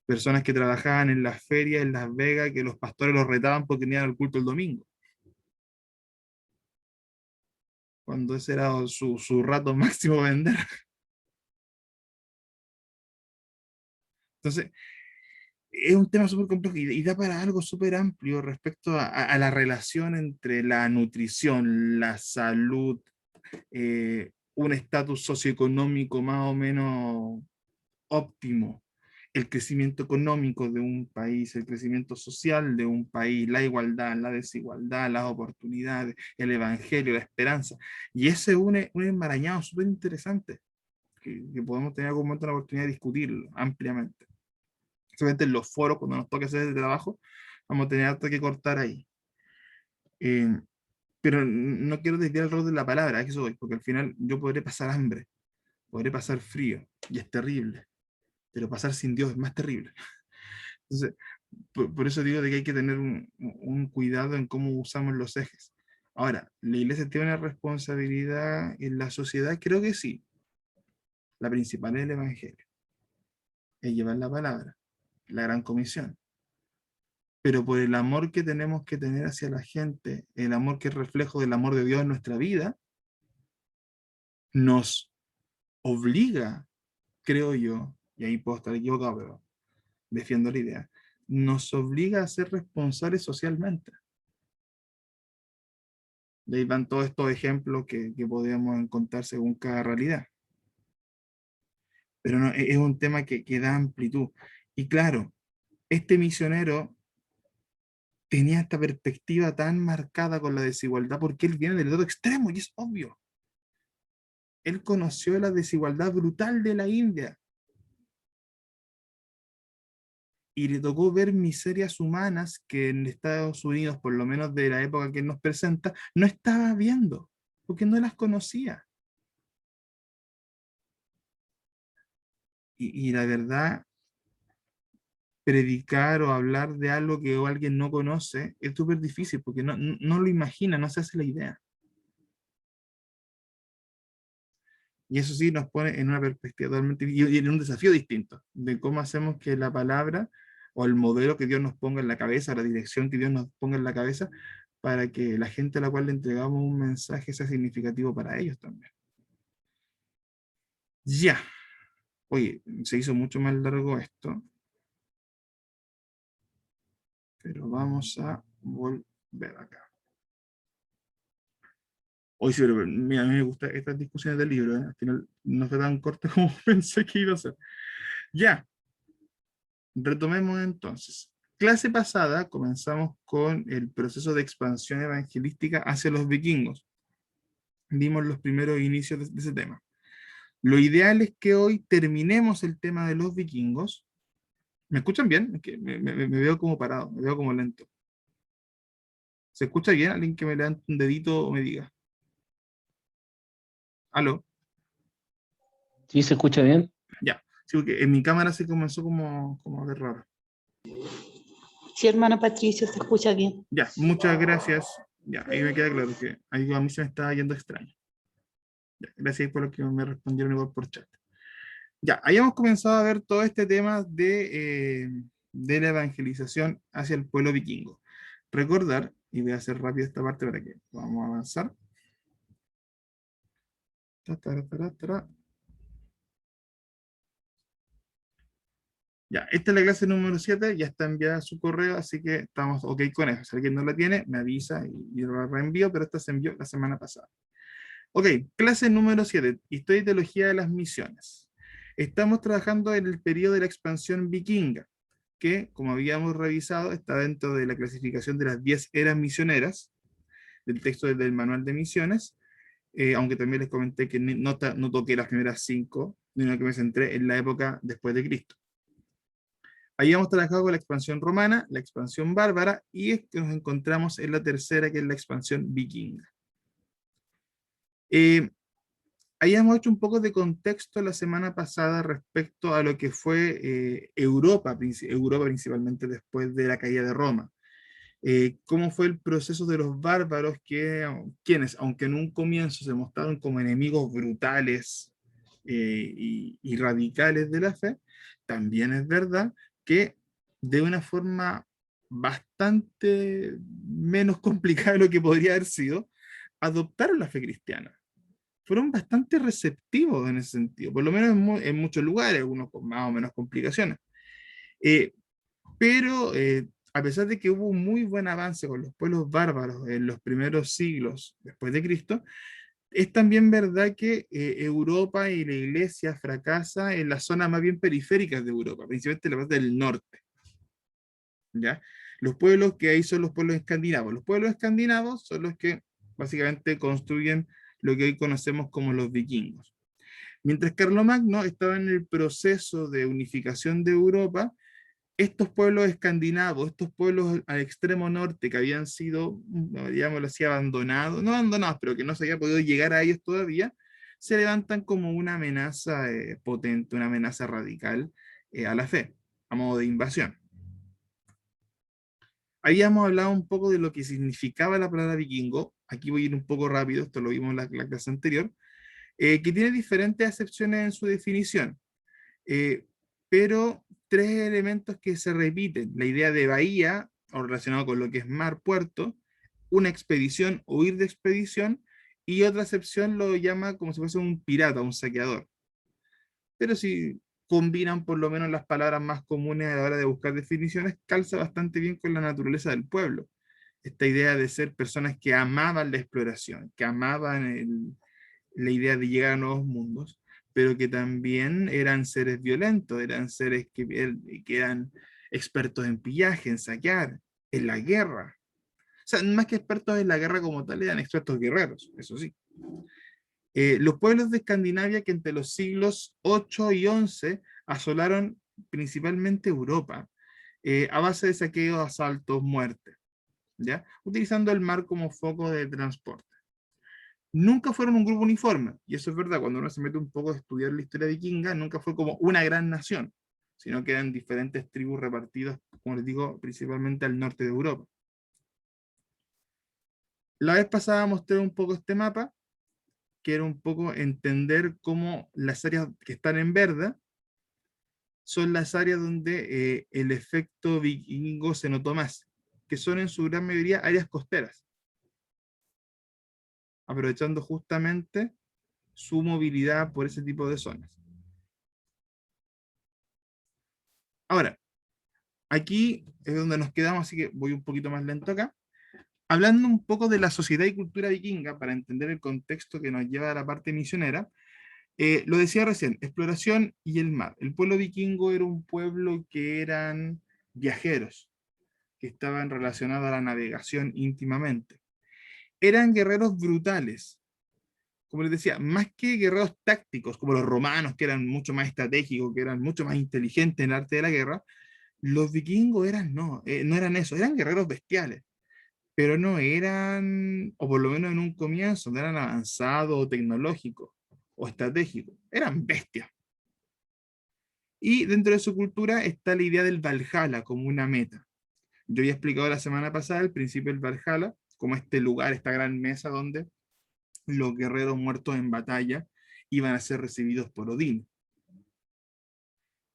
personas que trabajaban en las ferias, en Las Vegas, que los pastores los retaban porque tenían el culto el domingo, cuando ese era su rato máximo vender. Entonces, es un tema súper complejo y da para algo súper amplio respecto a la relación entre la nutrición, la salud, un estatus socioeconómico más o menos óptimo, el crecimiento económico de un país, el crecimiento social de un país, la igualdad, la desigualdad, las oportunidades, el evangelio, la esperanza. Y ese es un enmarañado súper interesante que podemos tener algún momento la oportunidad de discutirlo ampliamente. Solamente en los foros, cuando nos toque hacer el trabajo, vamos a tener harto que cortar ahí. Eh, pero no quiero desviar el rol de la palabra, a eso voy, porque al final yo podré pasar hambre, podré pasar frío, y es terrible, pero pasar sin Dios es más terrible. Entonces, por eso digo de que hay que tener un cuidado en cómo usamos los ejes. Ahora, ¿la iglesia tiene una responsabilidad en la sociedad? Creo que sí. La principal es el evangelio, es llevar la palabra, la gran comisión. Pero por el amor que tenemos que tener hacia la gente, el amor que es reflejo del amor de Dios en nuestra vida, nos obliga, creo yo, y ahí puedo estar equivocado, pero defiendo la idea, nos obliga a ser responsables socialmente. De ahí van todos estos ejemplos que podemos encontrar según cada realidad. Pero no, es un tema que da amplitud. Y claro, este misionero tenía esta perspectiva tan marcada con la desigualdad porque él viene del otro extremo y es obvio. Él conoció la desigualdad brutal de la India y le tocó ver miserias humanas que en Estados Unidos, por lo menos de la época que él nos presenta, no estaba viendo, porque no las conocía. Y la verdad, predicar o hablar de algo que alguien no conoce es súper difícil, porque no lo imagina, no se hace la idea. Y eso sí nos pone en una perspectiva totalmente, y en un desafío distinto, de cómo hacemos que la palabra o el modelo que Dios nos ponga en la cabeza, la dirección que Dios nos ponga en la cabeza, para que la gente a la cual le entregamos un mensaje sea significativo para ellos también. Ya. Oye, se hizo mucho más largo esto, pero vamos a volver acá. Hoy sí, pero mira, a mí me gustan estas discusiones del libro, ¿eh? Al final no fue tan corto como pensé que iba a ser. Ya, retomemos entonces. Clase pasada comenzamos con el proceso de expansión evangelística hacia los vikingos. Vimos los primeros inicios de ese tema. Lo ideal es que hoy terminemos el tema de los vikingos. ¿Me escuchan bien? Es que me veo como parado, me veo como lento. ¿Se escucha bien? Alguien que me levante un dedito o me diga. ¿Aló? Sí, se escucha bien. Ya. Sí, porque en mi cámara se comenzó como a ver raro. Sí, hermano Patricio, se escucha bien. Ya, muchas gracias. Ya, ahí me queda claro que ahí a mí se me estaba yendo extraño. Ya, gracias por lo que me respondieron igual por chat. Ya, habíamos comenzado a ver todo este tema de la evangelización hacia el pueblo vikingo. Recordar, y voy a hacer rápido esta parte para que podamos avanzar. Ya, esta es la clase número 7, ya está enviada a su correo, así que estamos ok con eso. Si alguien no la tiene, me avisa y lo reenvío, pero esta se envió la semana pasada. Ok, clase número 7, Historia y Teología de las Misiones. Estamos trabajando en el periodo de la expansión vikinga, que, como habíamos revisado, está dentro de la clasificación de las 10 eras misioneras, del texto del manual de misiones, aunque también les comenté que no toqué las primeras 5, sino que me centré en la época después de Cristo. Ahí hemos trabajado con la expansión romana, la expansión bárbara, y es que nos encontramos en la tercera, que es la expansión vikinga. Ahí hemos hecho un poco de contexto la semana pasada respecto a lo que fue Europa principalmente después de la caída de Roma. Cómo fue el proceso de los bárbaros quienes, aunque en un comienzo se mostraron como enemigos brutales y radicales de la fe, también es verdad que de una forma bastante menos complicada de lo que podría haber sido, adoptaron la fe cristiana. Fueron bastante receptivos en ese sentido, por lo menos en muchos lugares, algunos con más o menos complicaciones. Eh, pero a pesar de que hubo un muy buen avance con los pueblos bárbaros en los primeros siglos después de Cristo, es también verdad que Europa y la iglesia fracasa en las zonas más bien periféricas de Europa, principalmente en la parte del norte. ¿Ya? Los pueblos que hay son los pueblos escandinavos. Los pueblos escandinavos son los que básicamente construyen lo que hoy conocemos como los vikingos. Mientras Carlomagno estaba en el proceso de unificación de Europa, estos pueblos escandinavos, estos pueblos al extremo norte que habían sido, digámoslo así, abandonados, no abandonados, pero que no se había podido llegar a ellos todavía, se levantan como una amenaza potente, una amenaza radical a la fe, a modo de invasión. Habíamos hablado un poco de lo que significaba la palabra vikingo, aquí voy a ir un poco rápido, esto lo vimos en la clase anterior, que tiene diferentes acepciones en su definición, pero tres elementos que se repiten: la idea de bahía, o relacionado con lo que es mar, puerto, una expedición o ir de expedición, y otra acepción lo llama como si fuese un pirata, un saqueador. Pero si combinan por lo menos las palabras más comunes a la hora de buscar definiciones, calza bastante bien con la naturaleza del pueblo. Esta idea de ser personas que amaban la exploración, que amaban la idea de llegar a nuevos mundos, pero que también eran seres violentos, eran seres que eran expertos en pillaje, en saquear, en la guerra. O sea, más que expertos en la guerra como tal, eran expertos guerreros, eso sí. Los pueblos de Escandinavia que entre los siglos 8 y 11 asolaron principalmente Europa, a base de saqueos, asaltos, muertes, ¿ya? Utilizando el mar como foco de transporte. Nunca fueron un grupo uniforme, y eso es verdad, cuando uno se mete un poco a estudiar la historia vikinga, nunca fue como una gran nación, sino que eran diferentes tribus repartidas, como les digo, principalmente al norte de Europa. La vez pasada mostré un poco este mapa, que era un poco entender cómo las áreas que están en verde son las áreas donde el efecto vikingo se notó más, que son en su gran mayoría áreas costeras, aprovechando justamente su movilidad por ese tipo de zonas. Ahora, aquí es donde nos quedamos, así que voy un poquito más lento acá. Hablando un poco de la sociedad y cultura vikinga, para entender el contexto que nos lleva a la parte misionera, lo decía recién, exploración y el mar. El pueblo vikingo era un pueblo que eran viajeros, que estaban relacionados a la navegación íntimamente. Eran guerreros brutales, como les decía, más que guerreros tácticos, como los romanos, que eran mucho más estratégicos, que eran mucho más inteligentes en el arte de la guerra. Los vikingos no eran eso, eran guerreros bestiales, pero no eran, o por lo menos en un comienzo, no eran avanzados o tecnológicos o estratégicos, eran bestias. Y dentro de su cultura está la idea del Valhalla como una meta. Yo había explicado la semana pasada el principio del Valhalla, como este lugar, esta gran mesa donde los guerreros muertos en batalla iban a ser recibidos por Odín.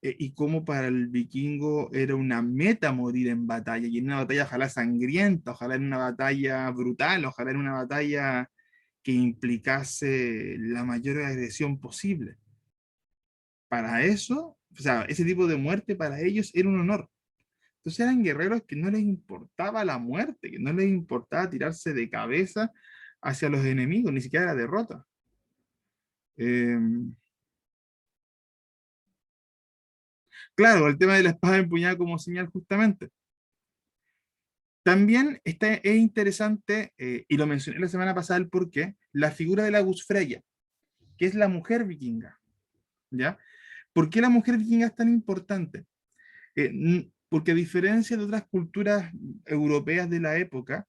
Y como para el vikingo era una meta morir en batalla, y en una batalla ojalá sangrienta, ojalá en una batalla brutal, ojalá en una batalla que implicase la mayor agresión posible. Para eso, o sea, ese tipo de muerte para ellos era un honor. Entonces eran guerreros que no les importaba la muerte, que no les importaba tirarse de cabeza hacia los enemigos, ni siquiera la derrota. Claro, el tema de la espada empuñada como señal justamente. También es interesante, y lo mencioné la semana pasada, el porqué, la figura de la Gusfreya, que es la mujer vikinga. ¿Ya? ¿Por qué la mujer vikinga es tan importante? Porque a diferencia de otras culturas europeas de la época,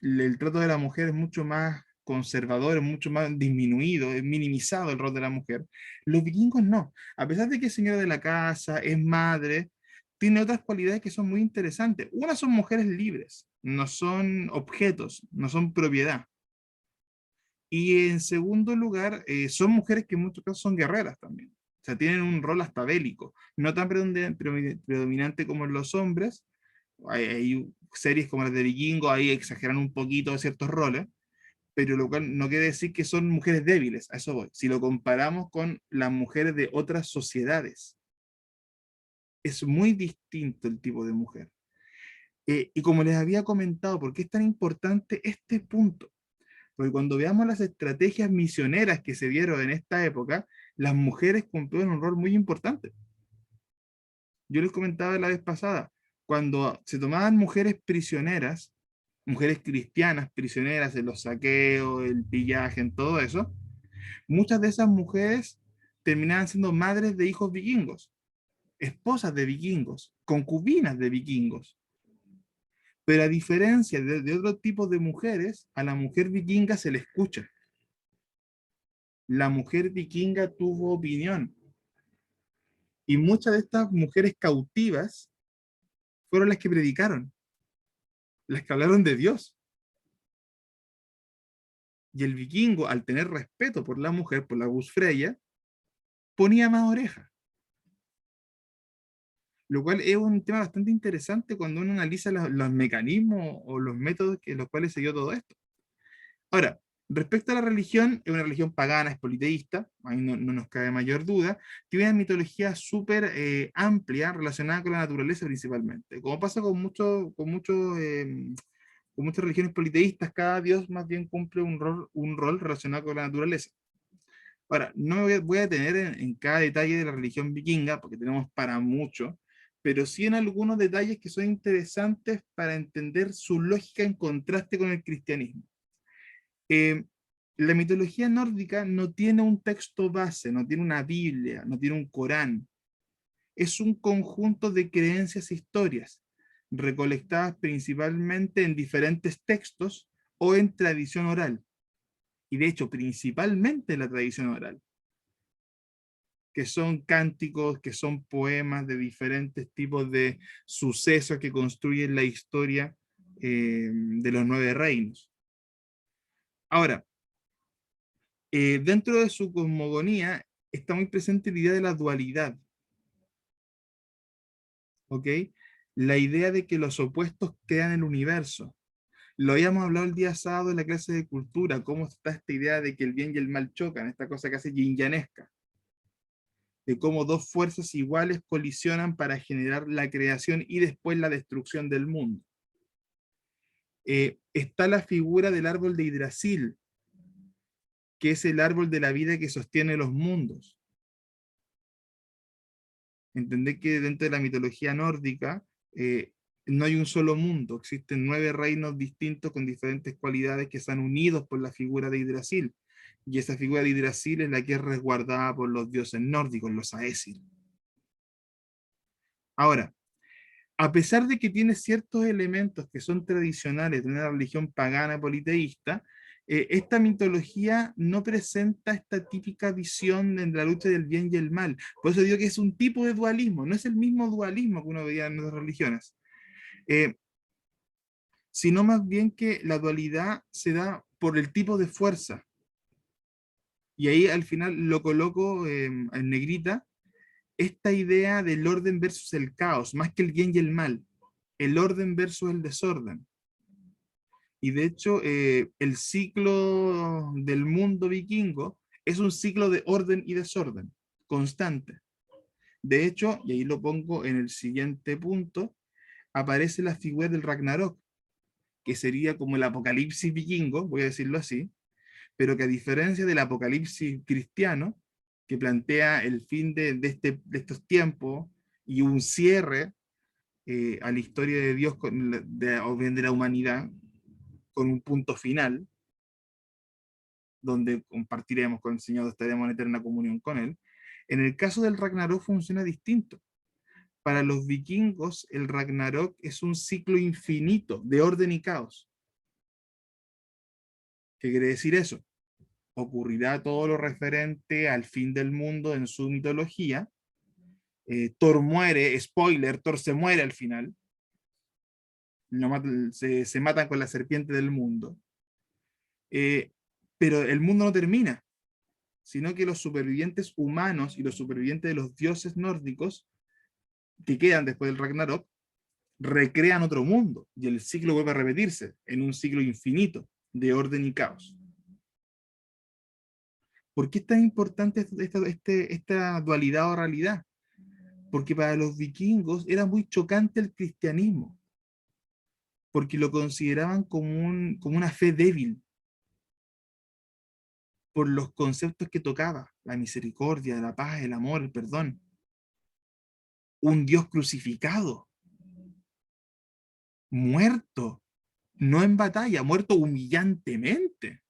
el trato de la mujer es mucho más conservador, es mucho más disminuido, es minimizado el rol de la mujer, los vikingos no. A pesar de que es señora de la casa, es madre, tiene otras cualidades que son muy interesantes. Una, son mujeres libres, no son objetos, no son propiedad. Y en segundo lugar, son mujeres que en muchos casos son guerreras también. O sea, tienen un rol hasta bélico, no tan predominante como en los hombres. Hay series como las de Vikingo, ahí exageran un poquito ciertos roles, pero lo cual no quiere decir que son mujeres débiles, a eso voy. Si lo comparamos con las mujeres de otras sociedades, es muy distinto el tipo de mujer. Y como les había comentado, ¿por qué es tan importante este punto? Porque cuando veamos las estrategias misioneras que se dieron en esta época, las mujeres cumplieron un rol muy importante. Yo les comentaba la vez pasada, cuando se tomaban mujeres prisioneras, mujeres cristianas prisioneras en los saqueos, el pillaje, en todo eso, muchas de esas mujeres terminaban siendo madres de hijos vikingos, esposas de vikingos, concubinas de vikingos. Pero a diferencia de otro tipo de mujeres, a la mujer vikinga se le escucha. La mujer vikinga tuvo opinión. Y muchas de estas mujeres cautivas fueron las que predicaron, las que hablaron de Dios. Y el vikingo, al tener respeto por la mujer, por la Guthfreyja, ponía más oreja. Lo cual es un tema bastante interesante cuando uno analiza los mecanismos o los métodos en los cuales se dio todo esto. Ahora, respecto a la religión, es una religión pagana, es politeísta, ahí no nos cabe mayor duda, tiene una mitología súper amplia relacionada con la naturaleza principalmente. Como pasa con muchas religiones politeístas, cada dios más bien cumple un rol relacionado con la naturaleza. Ahora, no me voy a detener en cada detalle de la religión vikinga, porque tenemos para mucho, pero sí en algunos detalles que son interesantes para entender su lógica en contraste con el cristianismo. Eh, la mitología nórdica no tiene un texto base, no tiene una Biblia, no tiene un Corán. Es un conjunto de creencias e historias, recolectadas principalmente en diferentes textos o en tradición oral. Y de hecho, principalmente en la tradición oral, que son cánticos, que son poemas de diferentes tipos de sucesos que construyen la historia de los 9 reinos. Ahora, dentro de su cosmogonía está muy presente la idea de la dualidad. ¿Ok? La idea de que los opuestos crean el universo. Lo habíamos hablado el día sábado en la clase de cultura, cómo está esta idea de que el bien y el mal chocan, esta cosa casi yin-yanesca, de cómo dos fuerzas iguales colisionan para generar la creación y después la destrucción del mundo. Está la figura del árbol de Yggdrasil, que es el árbol de la vida que sostiene los mundos. Entender que dentro de la mitología nórdica no hay un solo mundo, existen 9 reinos distintos con diferentes cualidades que están unidos por la figura de Yggdrasil. Y esa figura de Yggdrasil es la que es resguardada por los dioses nórdicos, los Aesir. Ahora, a pesar de que tiene ciertos elementos que son tradicionales de una religión pagana politeísta, esta mitología no presenta esta típica visión de la lucha del bien y el mal. Por eso digo que es un tipo de dualismo, no es el mismo dualismo que uno veía en otras religiones, sino más bien que la dualidad se da por el tipo de fuerza. Y ahí al final lo coloco en negrita, esta idea del orden versus el caos, más que el bien y el mal, el orden versus el desorden. Y de hecho, el ciclo del mundo vikingo es un ciclo de orden y desorden, constante. De hecho, y ahí lo pongo en el siguiente punto, aparece la figura del Ragnarok, que sería como el apocalipsis vikingo, voy a decirlo así, pero que a diferencia del apocalipsis cristiano, que plantea el fin de estos tiempos y un cierre a la historia de Dios o bien de la humanidad, con un punto final, donde compartiremos con el Señor, estaremos en eterna comunión con Él. En el caso del Ragnarok funciona distinto. Para los vikingos, el Ragnarok es un ciclo infinito de orden y caos. ¿Qué quiere decir eso? Ocurrirá todo lo referente al fin del mundo en su mitología. Thor muere, spoiler, Thor se muere al final. Se matan con la serpiente del mundo. Pero el mundo no termina, sino que los supervivientes humanos y los supervivientes de los dioses nórdicos que quedan después del Ragnarok recrean otro mundo, y el ciclo vuelve a repetirse en un ciclo infinito de orden y caos. ¿Por qué es tan importante esta dualidad o realidad? Porque para los vikingos era muy chocante el cristianismo, porque lo consideraban como una fe débil, por los conceptos que tocaba: la misericordia, la paz, el amor, el perdón. Un Dios crucificado, muerto, no en batalla, muerto humillantemente.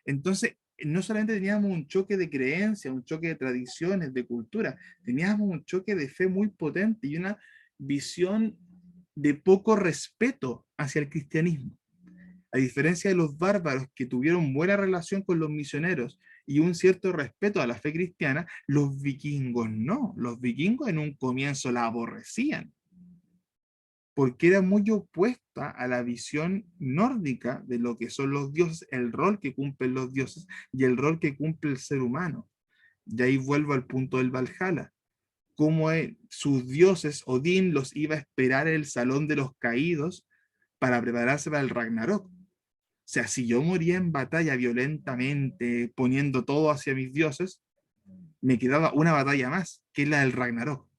Entonces, no solamente teníamos un choque de creencias, un choque de tradiciones, de cultura, teníamos un choque de fe muy potente y una visión de poco respeto hacia el cristianismo. A diferencia de los bárbaros, que tuvieron buena relación con los misioneros y un cierto respeto a la fe cristiana, los vikingos no. Los vikingos en un comienzo la aborrecían, porque era muy opuesta a la visión nórdica de lo que son los dioses, el rol que cumplen los dioses y el rol que cumple el ser humano. Y ahí vuelvo al punto del Valhalla. Cómo sus dioses, Odín, los iba a esperar en el Salón de los Caídos para prepararse para el Ragnarok. O sea, si yo moría en batalla violentamente, poniendo todo hacia mis dioses, me quedaba una batalla más, que es la del Ragnarok.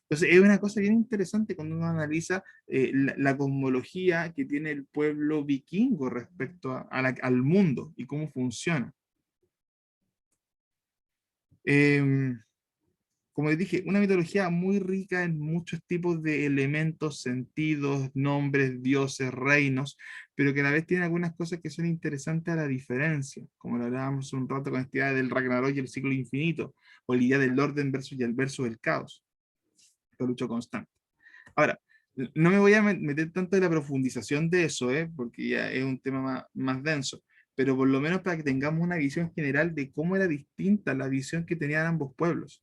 Entonces, es una cosa bien interesante cuando uno analiza la cosmología que tiene el pueblo vikingo respecto al mundo y cómo funciona. Como les dije, una mitología muy rica en muchos tipos de elementos, sentidos, nombres, dioses, reinos, pero que a la vez tiene algunas cosas que son interesantes a la diferencia, como lo hablábamos un rato con esta idea del Ragnarok y el ciclo infinito, o la idea del orden versus y el versus del caos, esta lucha constante. Ahora, no me voy a meter tanto en la profundización de eso, porque ya es un tema más denso, pero por lo menos para que tengamos una visión general de cómo era distinta la visión que tenían ambos pueblos,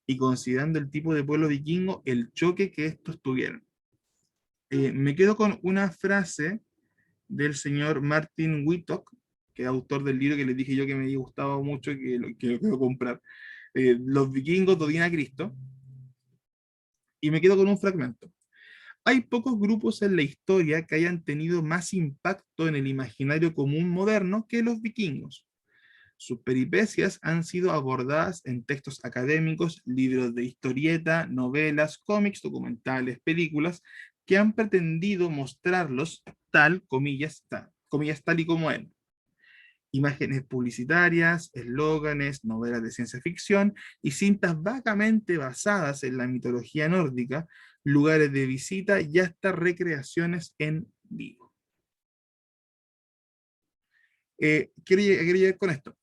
y considerando el tipo de pueblo vikingo, el choque que estos tuvieron. Me quedo con una frase del señor Martin Whitlock, que es autor del libro que les dije yo que me gustaba mucho y que lo quiero comprar, Los vikingos de Odín a Cristo, y me quedo con un fragmento. Hay pocos grupos en la historia que hayan tenido más impacto en el imaginario común moderno que los vikingos. Sus peripecias han sido abordadas en textos académicos, libros de historieta, novelas, cómics, documentales, películas, que han pretendido mostrarlos comillas, tal y como él. Imágenes publicitarias, eslóganes, novelas de ciencia ficción y cintas vagamente basadas en la mitología nórdica, lugares de visita y hasta recreaciones en vivo. Quiero llegar con esto,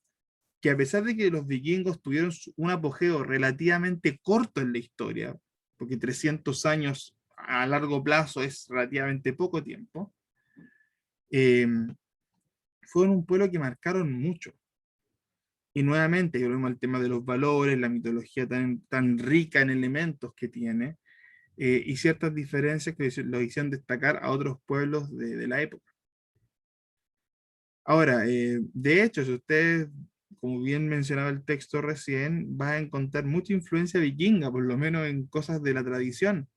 que a pesar de que los vikingos tuvieron un apogeo relativamente corto en la historia, porque 300 años a largo plazo es relativamente poco tiempo, fueron un pueblo que marcaron mucho. Y nuevamente, volvemos al tema de los valores, la mitología tan rica en elementos que tiene, y ciertas diferencias que lo hicieron destacar a otros pueblos de la época. Ahora, de hecho, si ustedes, como bien mencionaba el texto recién, va a encontrar mucha influencia vikinga, por lo menos en cosas de la tradición,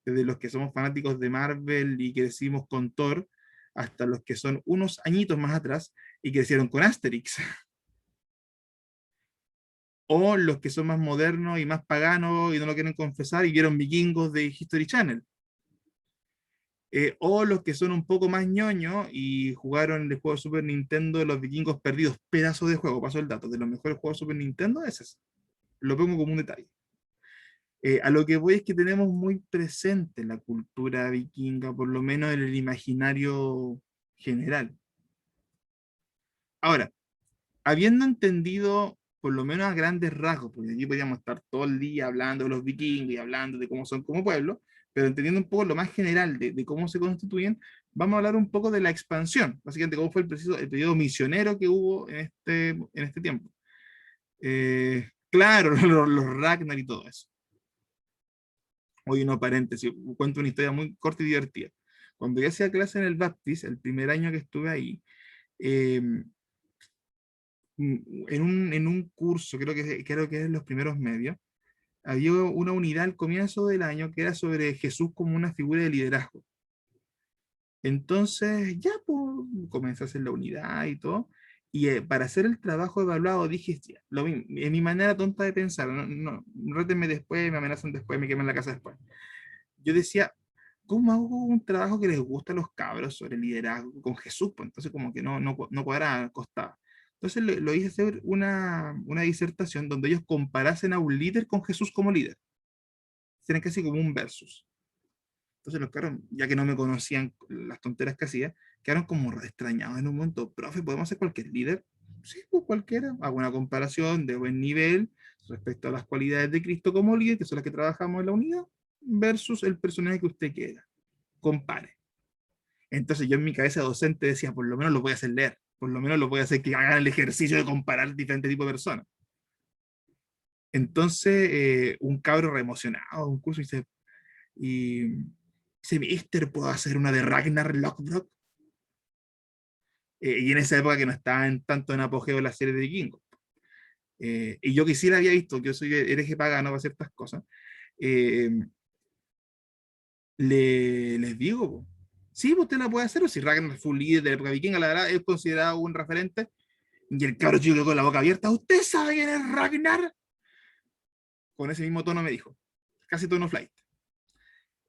desde los que somos fanáticos de Marvel y crecimos con Thor, hasta los que son unos añitos más atrás y crecieron con Asterix. O los que son más modernos y más paganos y no lo quieren confesar y vieron Vikingos de History Channel. O los que son un poco más ñoños y jugaron el juego de Super Nintendo Los Vikingos Perdidos, pedazo de juego, paso el dato, de los mejores juegos de Super Nintendo, ese es. Lo pongo como un detalle. A lo que voy es que tenemos muy presente la cultura vikinga, por lo menos en el imaginario general. Ahora, habiendo entendido, por lo menos a grandes rasgos, porque aquí podríamos estar todo el día hablando de los vikingos y hablando de cómo son como pueblo, pero entendiendo un poco lo más general de cómo se constituyen, vamos a hablar un poco de la expansión, básicamente cómo fue el periodo misionero que hubo en este tiempo. Claro, los Ragnar y todo eso. Hoy no paréntesis, cuento una historia muy corta y divertida. Cuando yo hacía clase en el Baptist, el primer año que estuve ahí, En un curso, creo que es en los primeros medios, había una unidad al comienzo del año que era sobre Jesús como una figura de liderazgo. Entonces, ya pues, comencé a hacer la unidad y todo. Y para hacer el trabajo evaluado dije, "Ya, en mi manera tonta de pensar, rétenme después, me amenazan después, me queman la casa después". Yo decía, ¿cómo hago un trabajo que les gusta a los cabros sobre liderazgo con Jesús? Pues entonces como que no cuadraba, costaba. Entonces lo hice hacer una disertación donde ellos comparasen a un líder con Jesús como líder. Tienen casi como un versus. Entonces los cabros, ya que no me conocían las tonteras que hacía, quedaron como extrañados en un momento. Profe, ¿podemos ser cualquier líder? Sí, pues cualquiera. Hago una comparación de buen nivel respecto a las cualidades de Cristo como líder, que son las que trabajamos en la unidad, versus el personaje que usted quiera. Compare. Entonces yo en mi cabeza docente decía, por lo menos lo voy a hacer leer, por lo menos lo voy a hacer que hagan el ejercicio de comparar diferentes tipos de personas. Entonces, un cabro re emocionado, un curso, dice, Mister, ¿puedo hacer una de Ragnar Lothbrok? Y en esa época que no estaba tanto en apogeo la serie de Vikingos. Y yo que sí la había visto, yo soy hereje pagano para ciertas cosas, eh, les digo, po, sí, usted la puede hacer, o si Ragnar fue un líder de la época vikinga, la verdad, es considerado un referente, y el cabro chico con la boca abierta, ¿usted sabe quién es Ragnar? Con ese mismo tono me dijo, casi tono flight.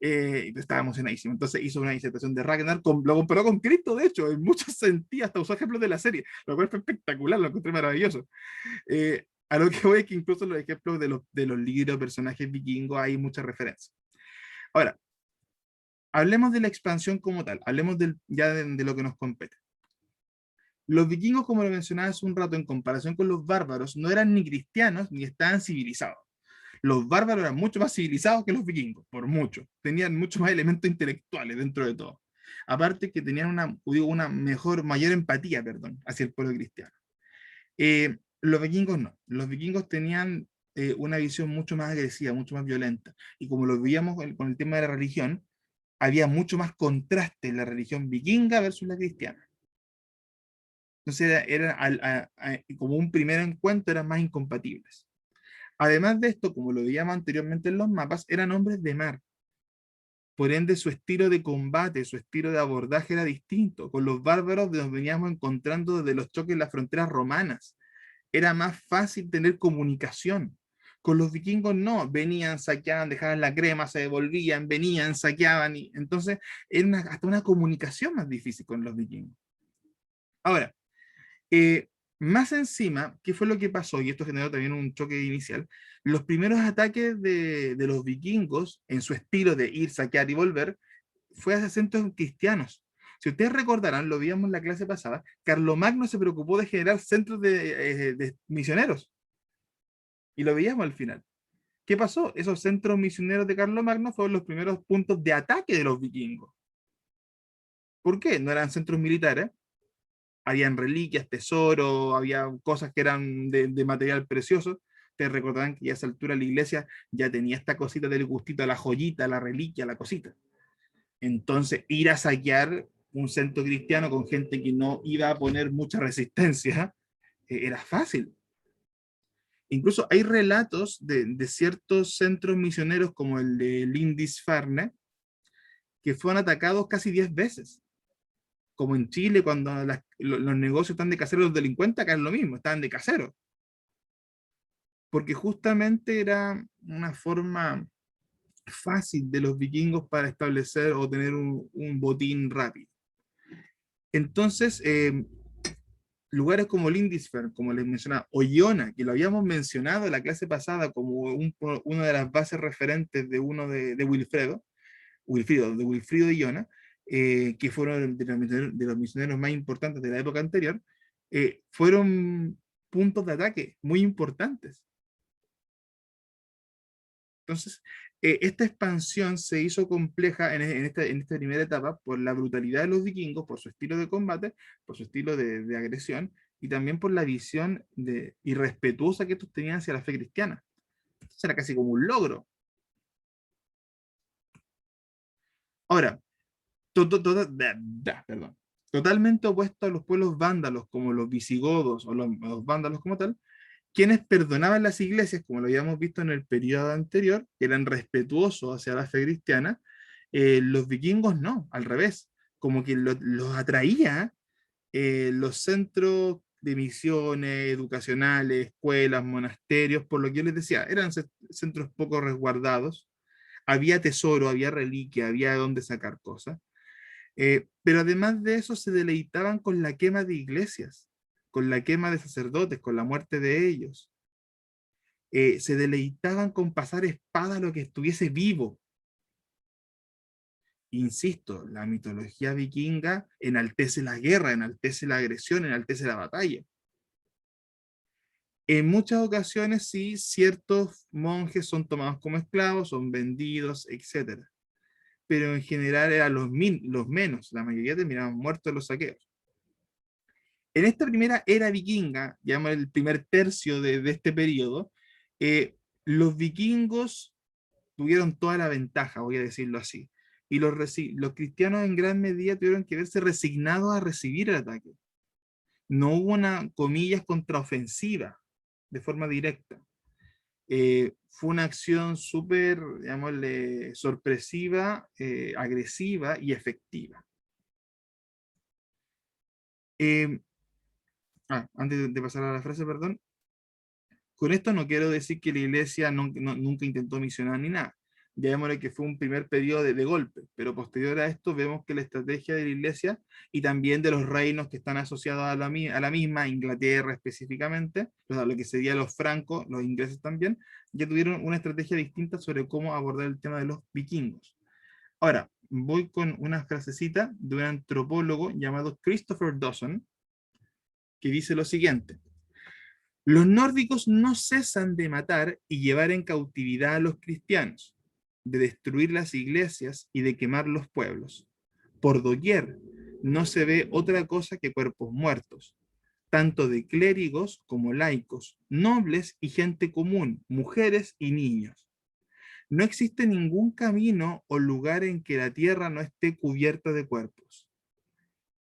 Estaba emocionadísimo. Entonces hizo una disertación de Ragnar, lo comparó con Cristo, de hecho, en muchos sentidos, hasta usó ejemplos de la serie, lo cual fue espectacular, lo encontré maravilloso. A lo que voy es que incluso los ejemplos de los libros, personajes vikingos, hay muchas referencias. Ahora, hablemos de la expansión como tal, hablemos ya de lo que nos compete. Los vikingos, como lo mencionaba hace un rato, en comparación con los bárbaros, no eran ni cristianos ni estaban civilizados. Los bárbaros eran mucho más civilizados que los vikingos, por mucho. Tenían mucho más elementos intelectuales dentro de todo. Aparte que tenían una mayor empatía, perdón, hacia el pueblo cristiano. Los vikingos no. Los vikingos tenían una visión mucho más agresiva, mucho más violenta. Y como lo veíamos con el tema de la religión, había mucho más contraste en la religión vikinga versus la cristiana. Entonces, como un primer encuentro, eran más incompatibles. Además de esto, como lo veíamos anteriormente en los mapas, eran hombres de mar. Por ende, su estilo de combate, su estilo de abordaje era distinto. Con los bárbaros nos veníamos encontrando desde los choques en las fronteras romanas. Era más fácil tener comunicación. Con los vikingos no, venían, saqueaban, dejaban la crema, se devolvían, venían, saqueaban, y entonces era hasta una comunicación más difícil con los vikingos. Ahora, más encima, ¿qué fue lo que pasó? Y esto generó también un choque inicial. Los primeros ataques de los vikingos, en su estilo de ir, saquear y volver, fue hacia centros cristianos. Si ustedes recordarán, lo vimos en la clase pasada, Carlomagno se preocupó de generar centros de misioneros. Y lo veíamos al final. ¿Qué pasó? Esos centros misioneros de Carlomagno fueron los primeros puntos de ataque de los vikingos. ¿Por qué? No eran centros militares, habían reliquias, tesoros, había cosas que eran de material precioso. Te recordarán que ya a esa altura la iglesia ya tenía esta cosita del gustito, la joyita, la reliquia, la cosita. Entonces, ir a saquear un centro cristiano con gente que no iba a poner mucha resistencia, era fácil. Incluso hay relatos de ciertos centros misioneros como el de Lindisfarne, que fueron atacados casi 10 veces. Como en Chile, cuando los negocios están de caseros, los delincuentes acá es lo mismo, estaban de caseros. Porque justamente era una forma fácil de los vikingos para establecer o tener un botín rápido. Entonces, lugares como Lindisfarne, como les mencionaba, o Iona, que lo habíamos mencionado en la clase pasada como una de las bases referentes de uno de Wilfrido de Iona, que fueron de los misioneros más importantes de la época anterior, fueron puntos de ataque muy importantes. Entonces, esta expansión se hizo compleja en esta primera etapa por la brutalidad de los vikingos, por su estilo de combate, por su estilo de agresión, y también por la visión irrespetuosa que estos tenían hacia la fe cristiana. Entonces era casi como un logro. Ahora, perdón. totalmente opuesto a los pueblos vándalos, como los visigodos o los vándalos como tal, quienes perdonaban las iglesias, como lo habíamos visto en el periodo anterior, que eran respetuosos hacia la fe cristiana. Los vikingos no, al revés, como que los atraía los centros de misiones educacionales, escuelas, monasterios, por lo que yo les decía, eran centros poco resguardados, había tesoro, había reliquia, había donde sacar cosas, pero además de eso se deleitaban con la quema de iglesias, con la quema de sacerdotes, con la muerte de ellos. Se deleitaban con pasar espada a lo que estuviese vivo. Insisto, la mitología vikinga enaltece la guerra, enaltece la agresión, enaltece la batalla. En muchas ocasiones sí, ciertos monjes son tomados como esclavos, son vendidos, etc. Pero en general eran los menos, la mayoría terminaban muertos en los saqueos. En esta primera era vikinga, llama el primer tercio de este periodo, los vikingos tuvieron toda la ventaja, voy a decirlo así. Y los cristianos en gran medida tuvieron que verse resignados a recibir el ataque. No hubo una, comillas, contraofensiva de forma directa. Fue una acción súper, digámosle, sorpresiva, agresiva y efectiva. Antes de pasar a la frase, perdón. Con esto no quiero decir que la iglesia nunca intentó misionar ni nada. Llamémosle que fue un primer periodo de golpe, pero posterior a esto vemos que la estrategia de la iglesia y también de los reinos que están asociados a la misma, Inglaterra específicamente, o sea, lo que serían los francos, los ingleses también, ya tuvieron una estrategia distinta sobre cómo abordar el tema de los vikingos. Ahora, voy con una frasecita de un antropólogo llamado Christopher Dawson, que dice lo siguiente: los nórdicos no cesan de matar y llevar en cautividad a los cristianos, de destruir las iglesias y de quemar los pueblos. Por doquier no se ve otra cosa que cuerpos muertos, tanto de clérigos como laicos, nobles y gente común, mujeres y niños. No existe ningún camino o lugar en que la tierra no esté cubierta de cuerpos.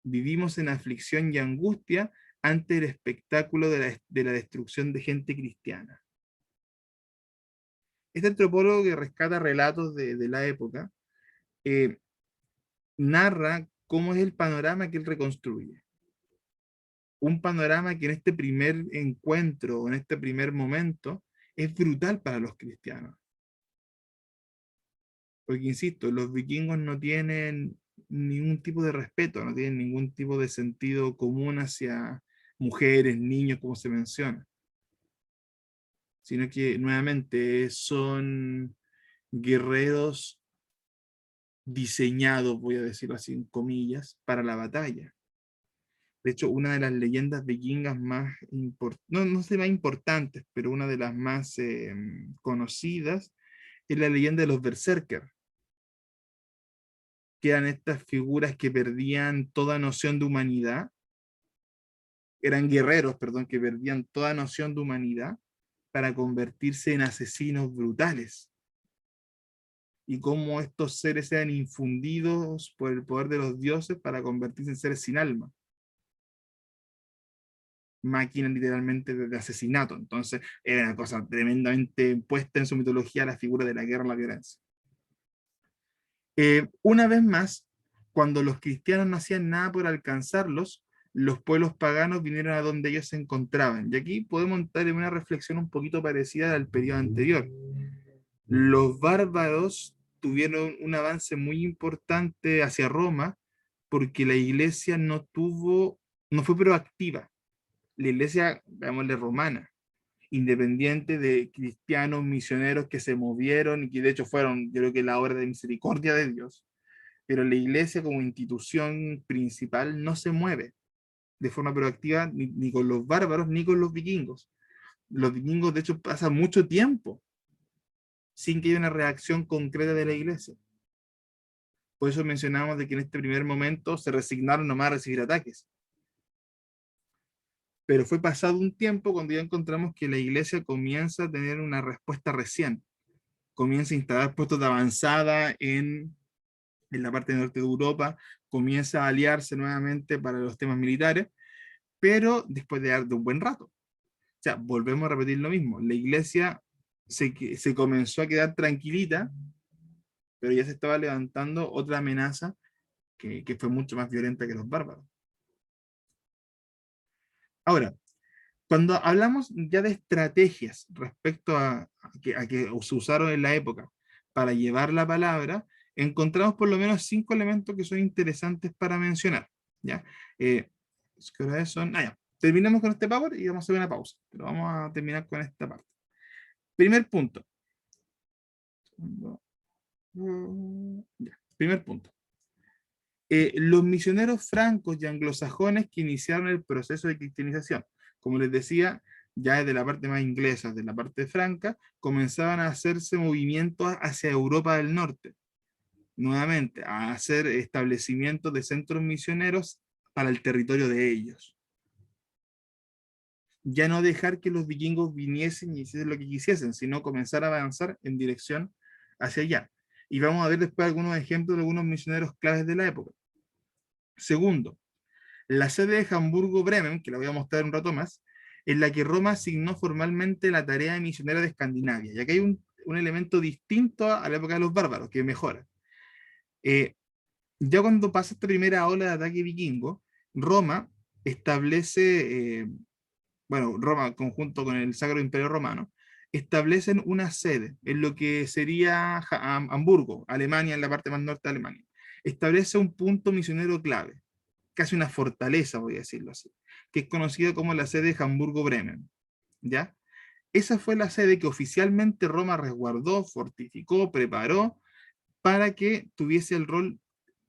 Vivimos en aflicción y angustia ante el espectáculo de la destrucción de gente cristiana. Este antropólogo que rescata relatos de la época, narra cómo es el panorama que él reconstruye. Un panorama que en este primer encuentro, en este primer momento, es brutal para los cristianos. Porque, insisto, los vikingos no tienen ningún tipo de respeto, no tienen ningún tipo de sentido común hacia mujeres, niños, como se menciona. Sino que, nuevamente, son guerreros diseñados, voy a decirlo así en comillas, para la batalla. De hecho, una de las leyendas vikingas más no sé más importantes, pero una de las más conocidas, es la leyenda de los berserker, que eran estas figuras que perdían toda noción de humanidad, eran guerreros, perdón, que perdían toda noción de humanidad para convertirse en asesinos brutales. Y cómo estos seres eran infundidos por el poder de los dioses para convertirse en seres sin alma. Máquinas literalmente de asesinato. Entonces era una cosa tremendamente puesta en su mitología la figura de la guerra y la violencia. Una vez más, cuando los cristianos no hacían nada por alcanzarlos, los pueblos paganos vinieron a donde ellos se encontraban. Y aquí podemos entrar en una reflexión un poquito parecida al periodo anterior. Los bárbaros tuvieron un avance muy importante hacia Roma porque la iglesia no fue proactiva. La iglesia, digámosle, romana, independiente de cristianos misioneros que se movieron y que de hecho fueron, yo creo que la obra de misericordia de Dios, pero la iglesia como institución principal no se mueve de forma proactiva ni con los bárbaros ni con los vikingos. Los vikingos de hecho pasan mucho tiempo sin que haya una reacción concreta de la iglesia. Por eso mencionamos de que en este primer momento se resignaron nomás a recibir ataques. Pero fue pasado un tiempo cuando ya encontramos que la iglesia comienza a tener una respuesta recién. Comienza a instalar puestos de avanzada en la parte norte de Europa, comienza a aliarse nuevamente para los temas militares, pero después de un buen rato. O sea, volvemos a repetir lo mismo. La iglesia se comenzó a quedar tranquilita, pero ya se estaba levantando otra amenaza que fue mucho más violenta que los bárbaros. Ahora, cuando hablamos ya de estrategias respecto a que se usaron en la época para llevar la palabra, encontramos por lo menos 5 elementos que son interesantes para mencionar. ¿Ya? ¿Qué horas son? Ya. Terminamos con este power y vamos a hacer una pausa, pero vamos a terminar con esta parte. Primer punto. Ya. Primer punto. Los misioneros francos y anglosajones que iniciaron el proceso de cristianización. Como les decía, ya desde la parte más inglesa, de la parte franca, comenzaban a hacerse movimientos hacia Europa del Norte. Nuevamente, a hacer establecimientos de centros misioneros para el territorio de ellos. Ya no dejar que los vikingos viniesen y hiciesen lo que quisiesen, sino comenzar a avanzar en dirección hacia allá. Y vamos a ver después algunos ejemplos de algunos misioneros claves de la época. Segundo, la sede de Hamburgo-Bremen, que la voy a mostrar un rato más, en la que Roma asignó formalmente la tarea de misionera de Escandinavia. Y acá hay un elemento distinto a la época de los bárbaros, que mejora. Ya cuando pasa esta primera ola de ataque vikingo, Roma establece, bueno, Roma conjunto con el Sacro Imperio Romano, establecen una sede en lo que sería Hamburgo, Alemania, en la parte más norte de Alemania. Establece un punto misionero clave, casi una fortaleza, voy a decirlo así, que es conocida como la sede de Hamburgo-Bremen. ¿Ya? Esa fue la sede que oficialmente Roma resguardó, fortificó, preparó, para que tuviese el rol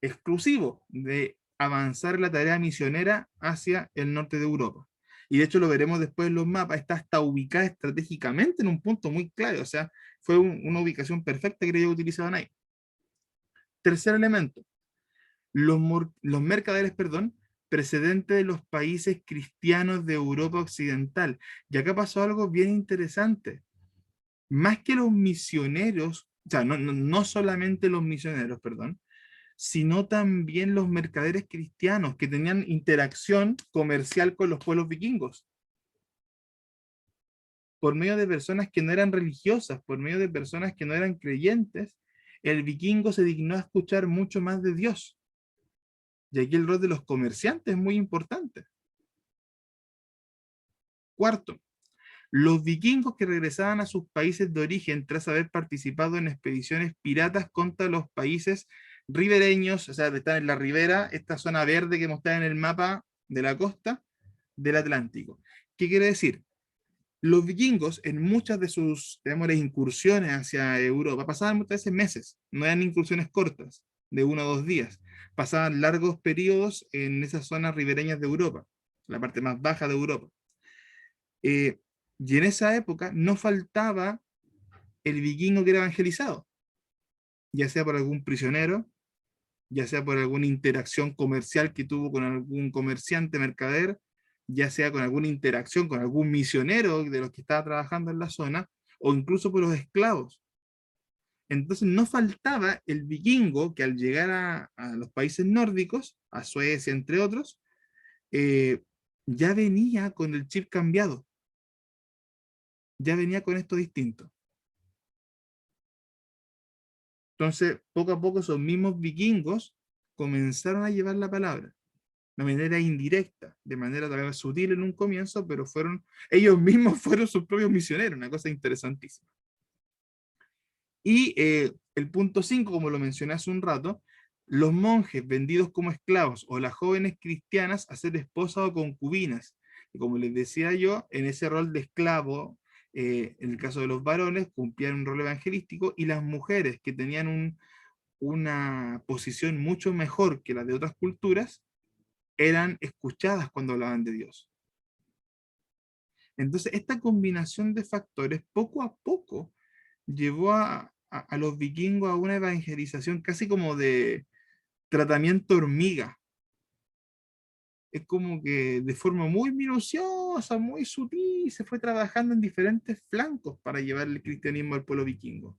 exclusivo de avanzar la tarea misionera hacia el norte de Europa. Y de hecho lo veremos después en los mapas, está hasta ubicada estratégicamente en un punto muy clave, o sea, fue una ubicación perfecta que ellos utilizaban ahí. Tercer elemento, los mercaderes, perdón, precedentes de los países cristianos de Europa Occidental. Y acá pasó algo bien interesante. Más que los misioneros, o sea, no solamente los misioneros, perdón, sino también los mercaderes cristianos que tenían interacción comercial con los pueblos vikingos. Por medio de personas que no eran religiosas, por medio de personas que no eran creyentes, el vikingo se dignó a escuchar mucho más de Dios. Y aquí el rol de los comerciantes es muy importante. Cuarto, los vikingos que regresaban a sus países de origen tras haber participado en expediciones piratas contra los países ribereños, o sea, están en la ribera, esta zona verde que mostraba en el mapa de la costa del Atlántico. ¿Qué quiere decir? Los vikingos en muchas de sus, digamos, incursiones hacia Europa pasaban muchas veces meses, no eran incursiones cortas, de 1 o 2 días, pasaban largos periodos en esas zonas ribereñas de Europa, la parte más baja de Europa. Y en esa época no faltaba el vikingo que era evangelizado, ya sea por algún prisionero, ya sea por alguna interacción comercial que tuvo con algún comerciante, mercader, ya sea con alguna interacción con algún misionero de los que estaba trabajando en la zona, o incluso por los esclavos. Entonces no faltaba el vikingo que al llegar a los países nórdicos, a Suecia entre otros, ya venía con el chip cambiado, ya venía con esto distinto. Entonces, poco a poco esos mismos vikingos comenzaron a llevar la palabra, de manera indirecta, de manera tal vez sutil en un comienzo, pero ellos mismos fueron sus propios misioneros, una cosa interesantísima. Y el punto 5, como lo mencioné hace un rato, los monjes vendidos como esclavos o las jóvenes cristianas a ser esposas o concubinas. Y como les decía yo, en ese rol de esclavo, en el caso de los varones, cumplían un rol evangelístico, y las mujeres que tenían una posición mucho mejor que la de otras culturas, eran escuchadas cuando hablaban de Dios. Entonces, esta combinación de factores, poco a poco, llevó a los vikingos a una evangelización casi como de tratamiento hormiga. Es como que de forma muy minuciosa, muy sutil, se fue trabajando en diferentes flancos para llevar el cristianismo al pueblo vikingo.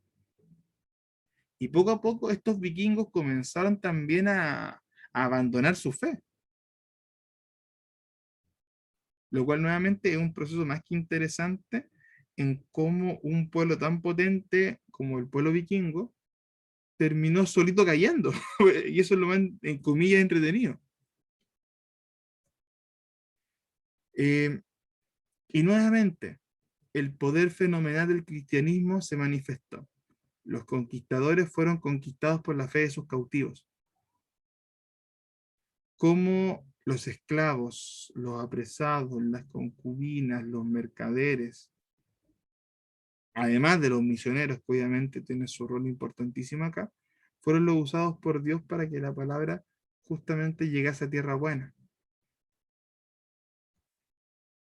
Y poco a poco estos vikingos comenzaron también a a abandonar su fe. Lo cual nuevamente es un proceso más que interesante en cómo un pueblo tan potente como el pueblo vikingo terminó solito cayendo. Y eso es lo más, en comillas, entretenido. Y nuevamente, el poder fenomenal del cristianismo se manifestó. Los conquistadores fueron conquistados por la fe de sus cautivos. Como los esclavos, los apresados, las concubinas, los mercaderes, además de los misioneros, que obviamente tienen su rol importantísimo acá, fueron los usados por Dios para que la palabra justamente llegase a tierra buena.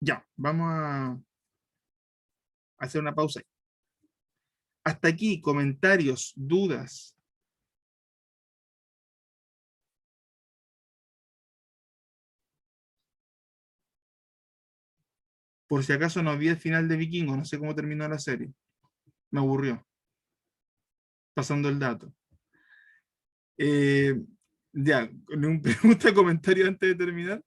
Ya, vamos a hacer una pausa ahí. Hasta aquí, comentarios, dudas. Por si acaso no vi el final de Vikingo, no sé cómo terminó la serie. Me aburrió. Pasando el dato. Ya, ¿un pregunta, comentario antes de terminar?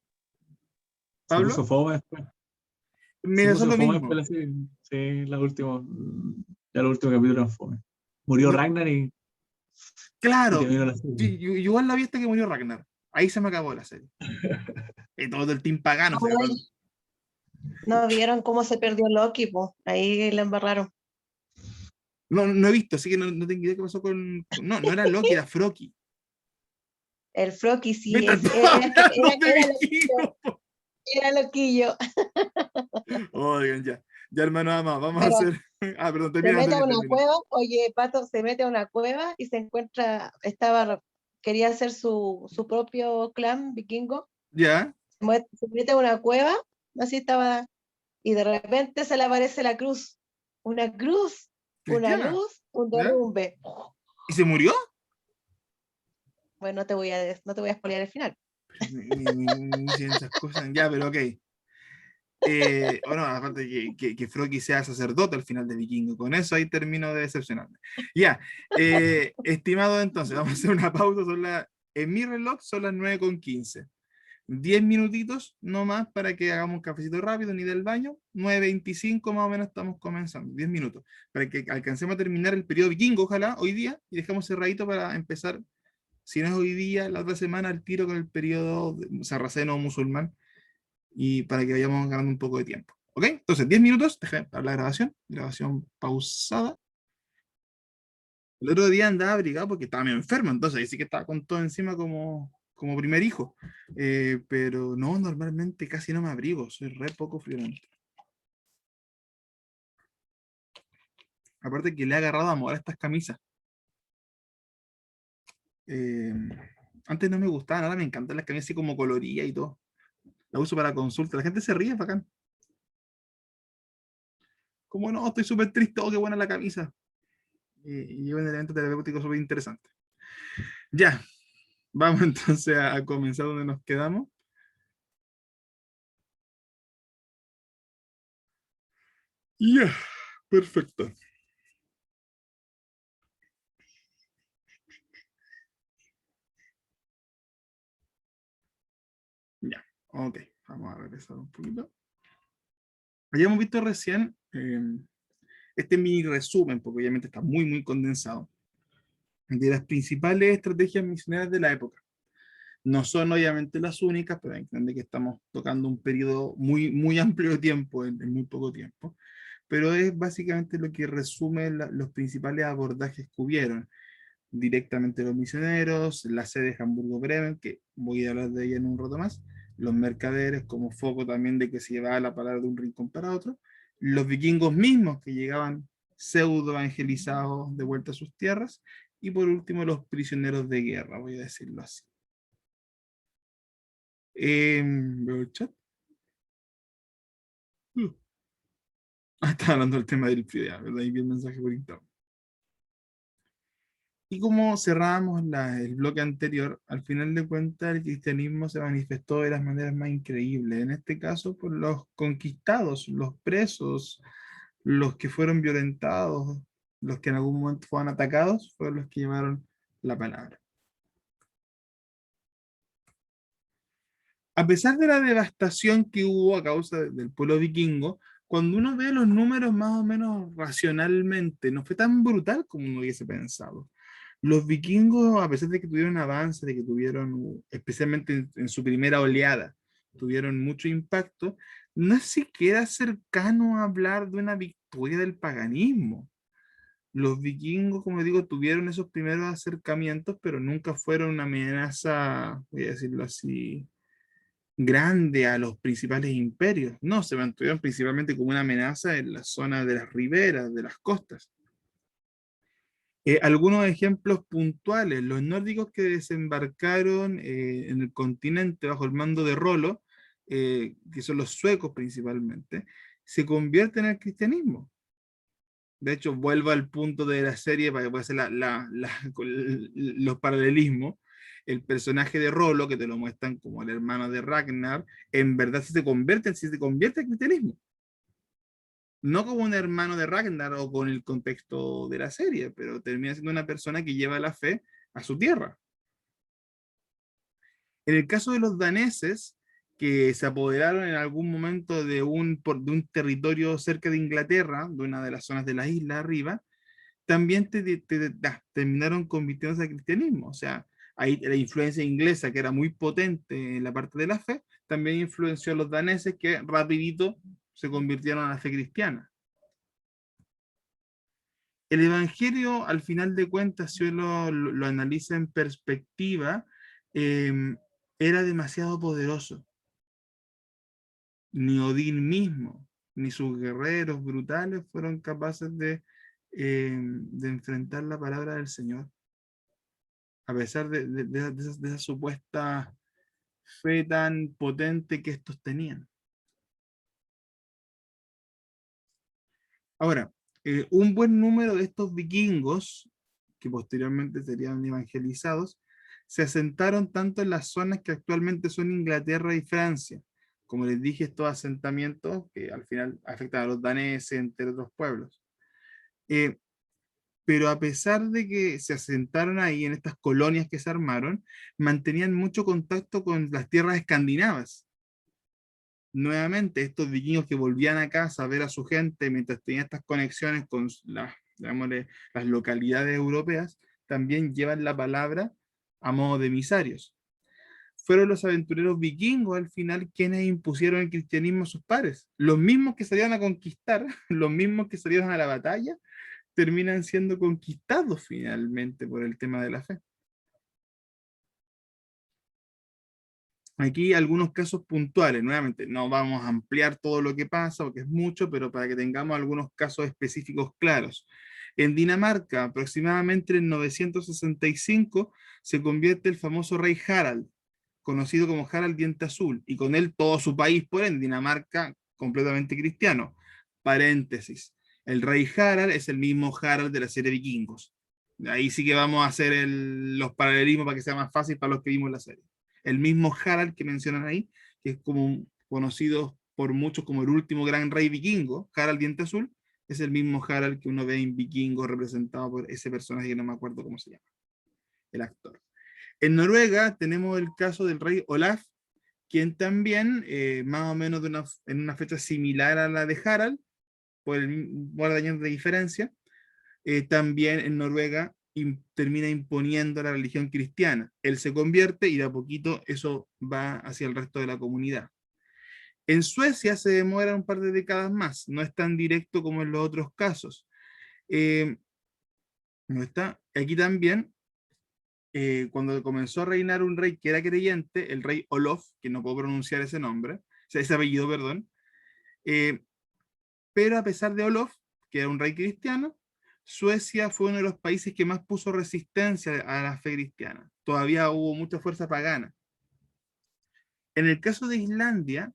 Se ¿Pablo? puso fome después. Se Mira, eso es puso lo fome mismo. después la serie. Sí, ya los últimos capítulos eran fome. Murió No, Ragnar y claro, terminó la serie. yo igual la vi hasta que murió Ragnar. Ahí se me acabó la serie. Y todo el team pagano. Se acabó. Ay, no vieron cómo se perdió Loki, po. Ahí la embarraron. No he visto, así que no tengo idea qué pasó con... No, no era Loki, era Froki. El Froki Me sí, estás hablando de Vikingo. era loquillo. Oigan, ya. Ya, hermano, vamos a Pero hacer... Ah, perdón, se termina, mete a una termina. cueva, oye, Pato, se mete a una cueva y se encuentra, quería hacer su propio clan vikingo, Ya. se mete a una cueva, así estaba, y de repente se le aparece la cruz, una cruz, una Cristiana. luz, un ¿Ya? derrumbe. ¿Y se murió? Bueno, no te voy a spoilear el final. Ni dicen esas cosas. Ya, pero ok. Bueno, aparte que Froki sea sacerdote al final de Vikingo. Con eso ahí termino de decepcionarme. Ya. Estimado, entonces, vamos a hacer una pausa. En mi reloj son las 9:15. 10 minutitos no más para que hagamos un cafecito rápido, ni del baño. 9:25 más o menos estamos comenzando. 10 minutos. Para que alcancemos a terminar el periodo vikingo, ojalá, hoy día. Y dejamos cerradito para empezar, si no es hoy día, la otra semana, al tiro con el periodo sarraceno o musulmán. Y para que vayamos ganando un poco de tiempo. ¿Ok? Entonces, 10 minutos. Déjame parar la grabación pausada. El otro día andaba abrigado porque estaba medio enfermo, entonces ahí sí que estaba con todo encima como primer hijo. Pero no, normalmente casi no me abrigo, soy re poco friolento. Aparte que le he agarrado amor a estas camisas. Eh, Antes no me gustaban, ahora me encantan las camisas así como coloridas y todo. La uso para consulta, la gente se ríe, es bacán. Como no, estoy súper triste, oh, qué buena la camisa. Y llevo un elemento terapéutico súper interesante. Ya, vamos entonces a comenzar donde nos quedamos. Ya, perfecto. Ya, ok, vamos a regresar un poquito. Habíamos visto recién este mini resumen, porque obviamente está muy, muy condensado, de las principales estrategias misioneras de la época. No son obviamente las únicas, pero entiende que estamos tocando un periodo muy, muy amplio de tiempo, en muy poco tiempo. Pero es básicamente lo que resume los principales abordajes que hubieron. Directamente los misioneros, la sede de Hamburgo-Bremen, que voy a hablar de ella en un rato más, los mercaderes como foco también de que se llevaba la palabra de un rincón para otro, los vikingos mismos que llegaban pseudo evangelizados de vuelta a sus tierras, y por último los prisioneros de guerra, voy a decirlo así. Veo el chat. Está hablando del tema del PIDEA, ¿verdad? Y vi el mensaje por interno. Y como cerramos el bloque anterior, al final de cuentas el cristianismo se manifestó de las maneras más increíbles. En este caso, por los conquistados, los presos, los que fueron violentados, los que en algún momento fueron atacados, fueron los que llevaron la palabra. A pesar de la devastación que hubo a causa del pueblo vikingo, cuando uno ve los números más o menos racionalmente, no fue tan brutal como uno hubiese pensado. Los vikingos, a pesar de que tuvieron avance, de que tuvieron, especialmente en su primera oleada, tuvieron mucho impacto, no es siquiera cercano a hablar de una victoria del paganismo. Los vikingos, como digo, tuvieron esos primeros acercamientos, pero nunca fueron una amenaza, voy a decirlo así, grande a los principales imperios. No, se mantuvieron principalmente como una amenaza en la zona de las riberas, de las costas. Algunos ejemplos puntuales, los nórdicos que desembarcaron en el continente bajo el mando de Rolo, que son los suecos principalmente, se convierten al cristianismo. De hecho, vuelvo al punto de la serie para que pueda hacer los paralelismos. El personaje de Rolo, que te lo muestran como el hermano de Ragnar, en verdad sí se convierte al cristianismo. No como un hermano de Ragnar o con el contexto de la serie, pero termina siendo una persona que lleva la fe a su tierra. En el caso de los daneses, que se apoderaron en algún momento de un territorio cerca de Inglaterra, de una de las zonas de la isla arriba, también terminaron convirtiéndose al cristianismo. O sea, ahí la influencia inglesa, que era muy potente en la parte de la fe, también influenció a los daneses que rapidito se convirtieron a la fe cristiana. El Evangelio, al final de cuentas, si uno lo analiza en perspectiva, era demasiado poderoso. Ni Odín mismo, ni sus guerreros brutales fueron capaces de enfrentar la palabra del Señor. A pesar de esa supuesta fe tan potente que estos tenían. Ahora, un buen número de estos vikingos, que posteriormente serían evangelizados, se asentaron tanto en las zonas que actualmente son Inglaterra y Francia. Como les dije, estos asentamientos que al final afectan a los daneses, entre otros pueblos. Pero a pesar de que se asentaron ahí en estas colonias que se armaron, mantenían mucho contacto con las tierras escandinavas. Nuevamente, estos vikingos que volvían a casa a ver a su gente mientras tenían estas conexiones con las localidades europeas, también llevan la palabra a modo de emisarios. Fueron los aventureros vikingos al final quienes impusieron el cristianismo a sus pares. Los mismos que salieron a conquistar, los mismos que salieron a la batalla, terminan siendo conquistados finalmente por el tema de la fe. Aquí algunos casos puntuales, nuevamente, no vamos a ampliar todo lo que pasa, porque es mucho, pero para que tengamos algunos casos específicos claros. En Dinamarca, aproximadamente en 965, se convierte el famoso rey Harald, conocido como Harald Diente Azul, y con él todo su país, por en Dinamarca, completamente cristiano. Paréntesis, el rey Harald es el mismo Harald de la serie Vikingos. Ahí sí que vamos a hacer los paralelismos para que sea más fácil para los que vimos la serie. El mismo Harald que mencionan ahí, que es como conocido por muchos como el último gran rey vikingo, Harald Diente Azul, es el mismo Harald que uno ve en Vikingo representado por ese personaje que no me acuerdo cómo se llama, el actor. En Noruega tenemos el caso del rey Olaf, quien también, más o menos en una fecha similar a la de Harald, por el par de años de diferencia, también en Noruega termina imponiendo la religión cristiana. Él se convierte y de a poquito eso va hacia el resto de la comunidad. En Suecia se demora un par de décadas más, no es tan directo como en los otros casos. No está. Aquí también, cuando comenzó a reinar un rey que era creyente, el rey Olof, que no puedo pronunciar ese nombre, o sea, ese apellido, perdón, pero a pesar de Olof, que era un rey cristiano, Suecia fue uno de los países que más puso resistencia a la fe cristiana. Todavía hubo mucha fuerza pagana. En el caso de Islandia,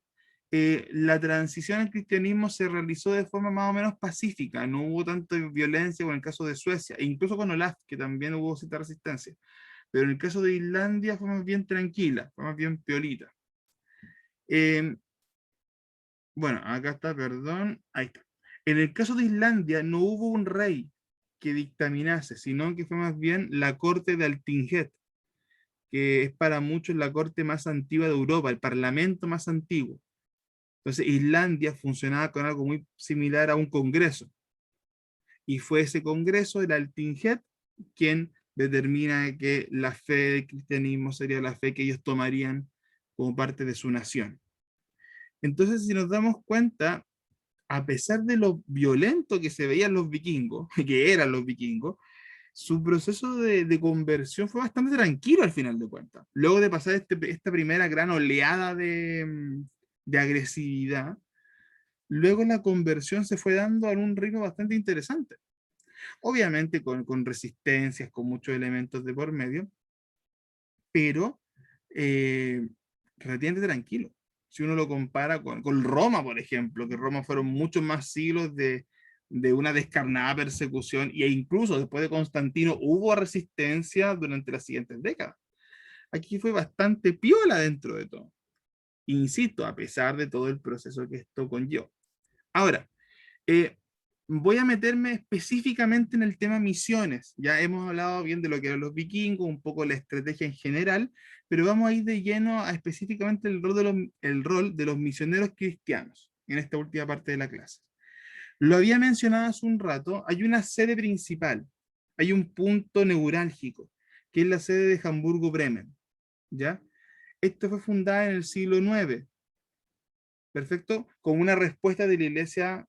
la transición al cristianismo se realizó de forma más o menos pacífica, no hubo tanta violencia como en el caso de Suecia, e incluso con Olaf, que también hubo cierta resistencia. Pero en el caso de Islandia fue más bien tranquila, fue más bien piolita. Bueno, acá está, perdón, ahí está. En el caso de Islandia no hubo un rey que dictaminase, sino que fue más bien la corte de Altinget, que es para muchos la corte más antigua de Europa, el parlamento más antiguo. Entonces, Islandia funcionaba con algo muy similar a un congreso. Y fue ese congreso, el Althinged, quien determina que la fe del cristianismo sería la fe que ellos tomarían como parte de su nación. Entonces, si nos damos cuenta, a pesar de lo violento que se veían los vikingos, que eran los vikingos, su proceso de conversión fue bastante tranquilo al final de cuentas. Luego de pasar esta primera gran oleada de agresividad, luego la conversión se fue dando a un ritmo bastante interesante. Obviamente con resistencias, con muchos elementos de por medio, pero relativamente tranquilo. Si uno lo compara con Roma, por ejemplo, que Roma fueron muchos más siglos de una descarnada persecución, e incluso después de Constantino hubo resistencia durante las siguientes décadas. Aquí fue bastante piola dentro de todo. Insisto, a pesar de todo el proceso que esto conllevó. Ahora, voy a meterme específicamente en el tema misiones. Ya hemos hablado bien de lo que eran los vikingos, un poco la estrategia en general, pero vamos a ir de lleno a específicamente el rol de los misioneros cristianos en esta última parte de la clase. Lo había mencionado hace un rato, hay una sede principal, hay un punto neurálgico, que es la sede de Hamburgo-Bremen, ¿ya? Esto fue fundada en el siglo IX, perfecto, como una respuesta de la iglesia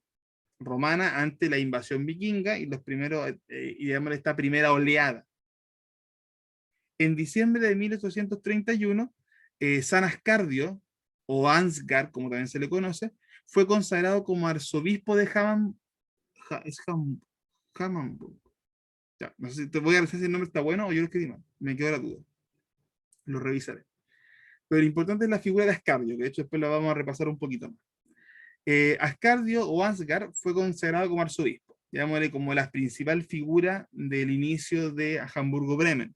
romana ante la invasión vikinga y los primeros, digamos, esta primera oleada. En diciembre de 1831, San Ascardio, o Ansgar, como también se le conoce, fue consagrado como arzobispo de Hamburg. Ya, no sé si te voy a decir si el nombre está bueno o yo lo escribí mal, me quedó la duda. Lo revisaré. Pero lo importante es la figura de Ascardio, que de hecho después la vamos a repasar un poquito más. Ascardio o Ansgar fue consagrado como arzobispo, llamémosle como la principal figura del inicio de Hamburgo-Bremen.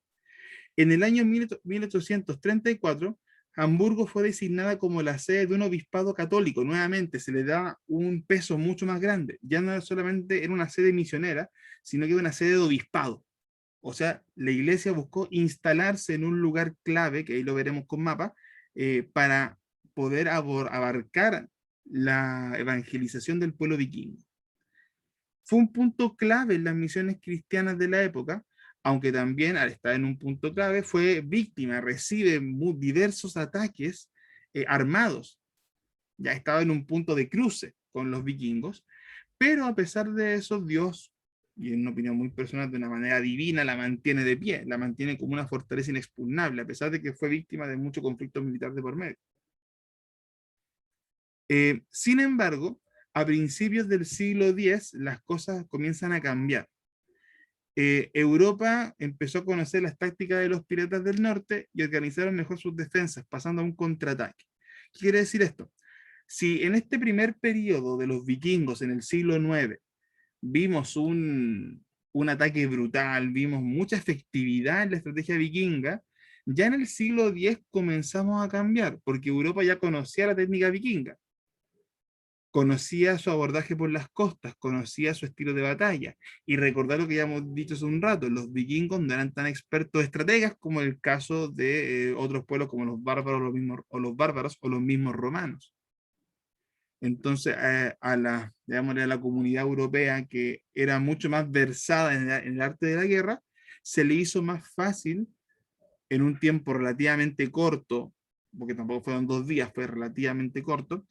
En el año 1834, Hamburgo fue designada como la sede de un obispado católico. Nuevamente se le da un peso mucho más grande. Ya no solamente era una sede misionera, sino que era una sede de obispado. O sea, la iglesia buscó instalarse en un lugar clave, que ahí lo veremos con mapa, para poder abarcar la evangelización del pueblo vikingo. Fue un punto clave en las misiones cristianas de la época, aunque también al estar en un punto clave fue víctima, recibe diversos ataques armados. Ya estaba en un punto de cruce con los vikingos, pero a pesar de eso Dios, y en una opinión muy personal, de una manera divina, la mantiene de pie, la mantiene como una fortaleza inexpugnable, a pesar de que fue víctima de mucho conflicto militar de por medio. Sin embargo, a principios del siglo X, las cosas comienzan a cambiar. Europa empezó a conocer las tácticas de los piratas del norte y organizaron mejor sus defensas, pasando a un contraataque. ¿Qué quiere decir esto? Si en este primer periodo de los vikingos en el siglo IX vimos un ataque brutal, vimos mucha efectividad en la estrategia vikinga, ya en el siglo X comenzamos a cambiar, porque Europa ya conocía la técnica vikinga. Conocía su abordaje por las costas, conocía su estilo de batalla, y recordar lo que ya hemos dicho hace un rato, los vikingos no eran tan expertos estrategas como el caso de otros pueblos como los bárbaros, o los mismos romanos. Entonces, digámosle, a la comunidad europea, que era mucho más versada en el arte de la guerra, se le hizo más fácil, en un tiempo relativamente corto, porque tampoco fueron 2 días, fue relativamente corto,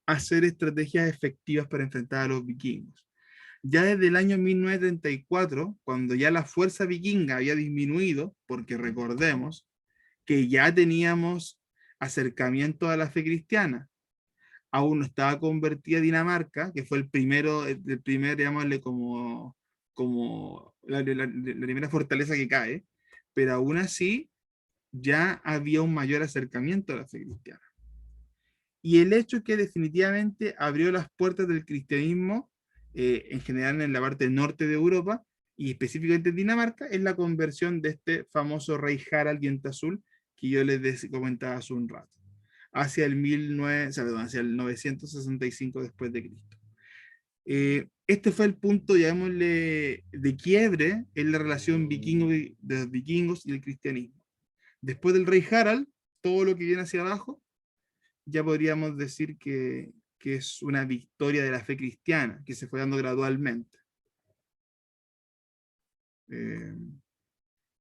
hacer estrategias efectivas para enfrentar a los vikingos. Ya desde el año 1934, cuando ya la fuerza vikinga había disminuido, porque recordemos que ya teníamos acercamiento a la fe cristiana, aún no estaba convertida Dinamarca, que fue el primer, llamarle como la primera fortaleza que cae, pero aún así ya había un mayor acercamiento a la fe cristiana. Y el hecho que definitivamente abrió las puertas del cristianismo, en general en la parte norte de Europa, y específicamente en Dinamarca, es la conversión de este famoso rey Harald Diente Azul, que yo les comentaba hace un rato, hacia el 965 después de Cristo. Este fue el punto, llamémosle, de quiebre en la relación de los vikingos y el cristianismo. Después del rey Harald, todo lo que viene hacia abajo, ya podríamos decir que es una victoria de la fe cristiana, que se fue dando gradualmente.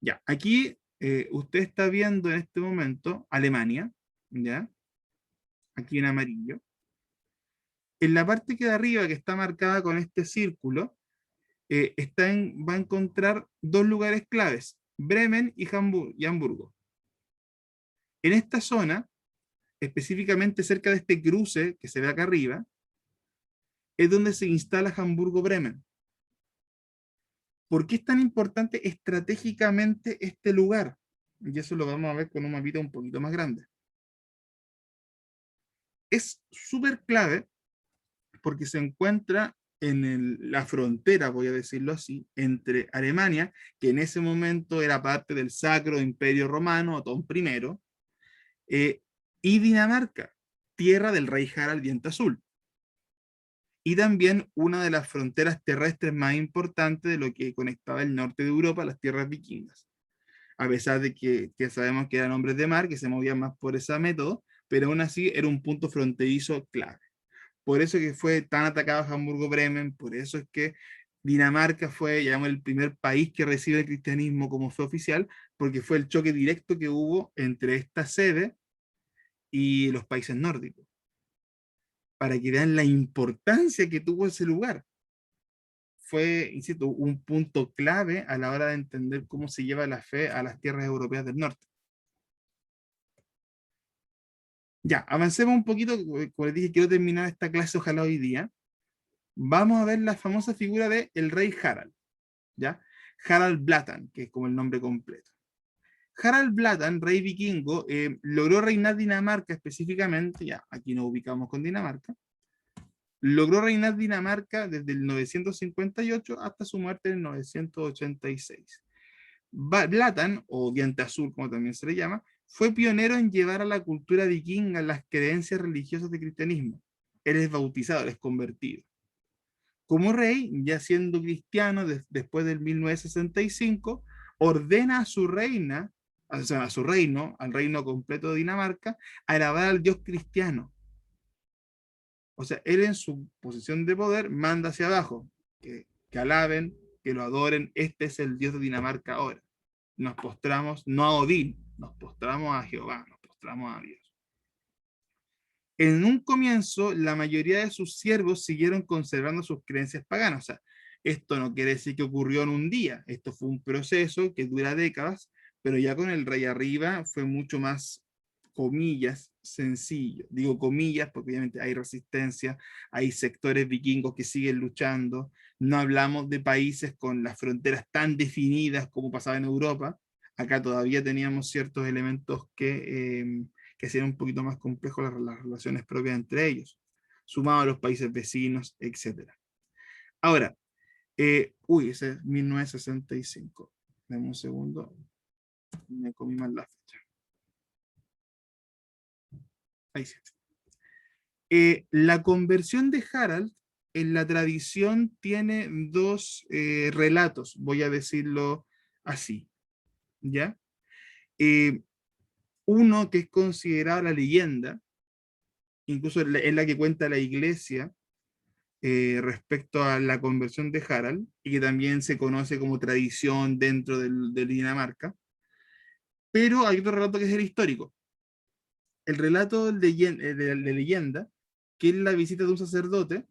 Ya, aquí usted está viendo en este momento Alemania, ¿ya? Aquí en amarillo. En la parte que de arriba, que está marcada con este círculo, va a encontrar dos lugares claves, Bremen y Hamburgo. En esta zona, específicamente cerca de este cruce que se ve acá arriba, es donde se instala Hamburgo-Bremen. ¿Por qué es tan importante estratégicamente este lugar? Y eso lo vamos a ver con un mapita un poquito más grande. Es súper clave porque se encuentra en la frontera, voy a decirlo así, entre Alemania, que en ese momento era parte del Sacro Imperio Romano, Otón I, y Dinamarca, tierra del rey Harald Diente Azul. Y también una de las fronteras terrestres más importantes de lo que conectaba el norte de Europa a las tierras vikingas. A pesar de que sabemos que eran hombres de mar, que se movían más por ese método, pero aún así era un punto fronterizo clave. Por eso que fue tan atacado Hamburgo-Bremen, por eso es que Dinamarca fue, digamos, el primer país que recibe el cristianismo como fe oficial, porque fue el choque directo que hubo entre esta sede y los países nórdicos, para que vean la importancia que tuvo ese lugar. Fue, insisto, un punto clave a la hora de entender cómo se lleva la fe a las tierras europeas del norte. Ya, avancemos un poquito, como les dije, quiero terminar esta clase ojalá hoy día. Vamos a ver la famosa figura de el rey Harald, ¿ya? Harald Blåtand, que es como el nombre completo. Harald Blåtand, rey vikingo, logró reinar Dinamarca específicamente, ya, aquí nos ubicamos con Dinamarca, logró reinar Dinamarca desde el 958 hasta su muerte en el 986. Blåtand, o Diente Azul como también se le llama, fue pionero en llevar a la cultura vikinga las creencias religiosas del cristianismo. Él es bautizado, él es convertido. Como rey, ya siendo cristiano después del 1965, ordena a su reina, o sea, a su reino, al reino completo de Dinamarca, a alabar al Dios cristiano. O sea, él en su posición de poder manda hacia abajo, que alaben, que lo adoren, este es el Dios de Dinamarca ahora. Nos postramos, no a Odín, nos postramos a Jehová, nos postramos a Dios. En un comienzo, la mayoría de sus siervos siguieron conservando sus creencias paganas. O sea, esto no quiere decir que ocurrió en un día, esto fue un proceso que dura décadas, pero ya con el rey arriba fue mucho más, comillas, sencillo. Digo comillas porque obviamente hay resistencia, hay sectores vikingos que siguen luchando, no hablamos de países con las fronteras tan definidas como pasaba en Europa. Acá todavía teníamos ciertos elementos que hacían un poquito más complejo las relaciones propias entre ellos, sumado a los países vecinos, etc. Ahora, ese es 1965. Dame un segundo, me comí mal la fecha. Ahí sí. La conversión de Harald en la tradición tiene dos relatos, voy a decirlo así, ¿ya? Uno que es considerado la leyenda, incluso es la que cuenta la iglesia respecto a la conversión de Harald, y que también se conoce como tradición dentro de Dinamarca, pero hay otro relato que es el histórico. El relato de leyenda, que es la visita de un sacerdote,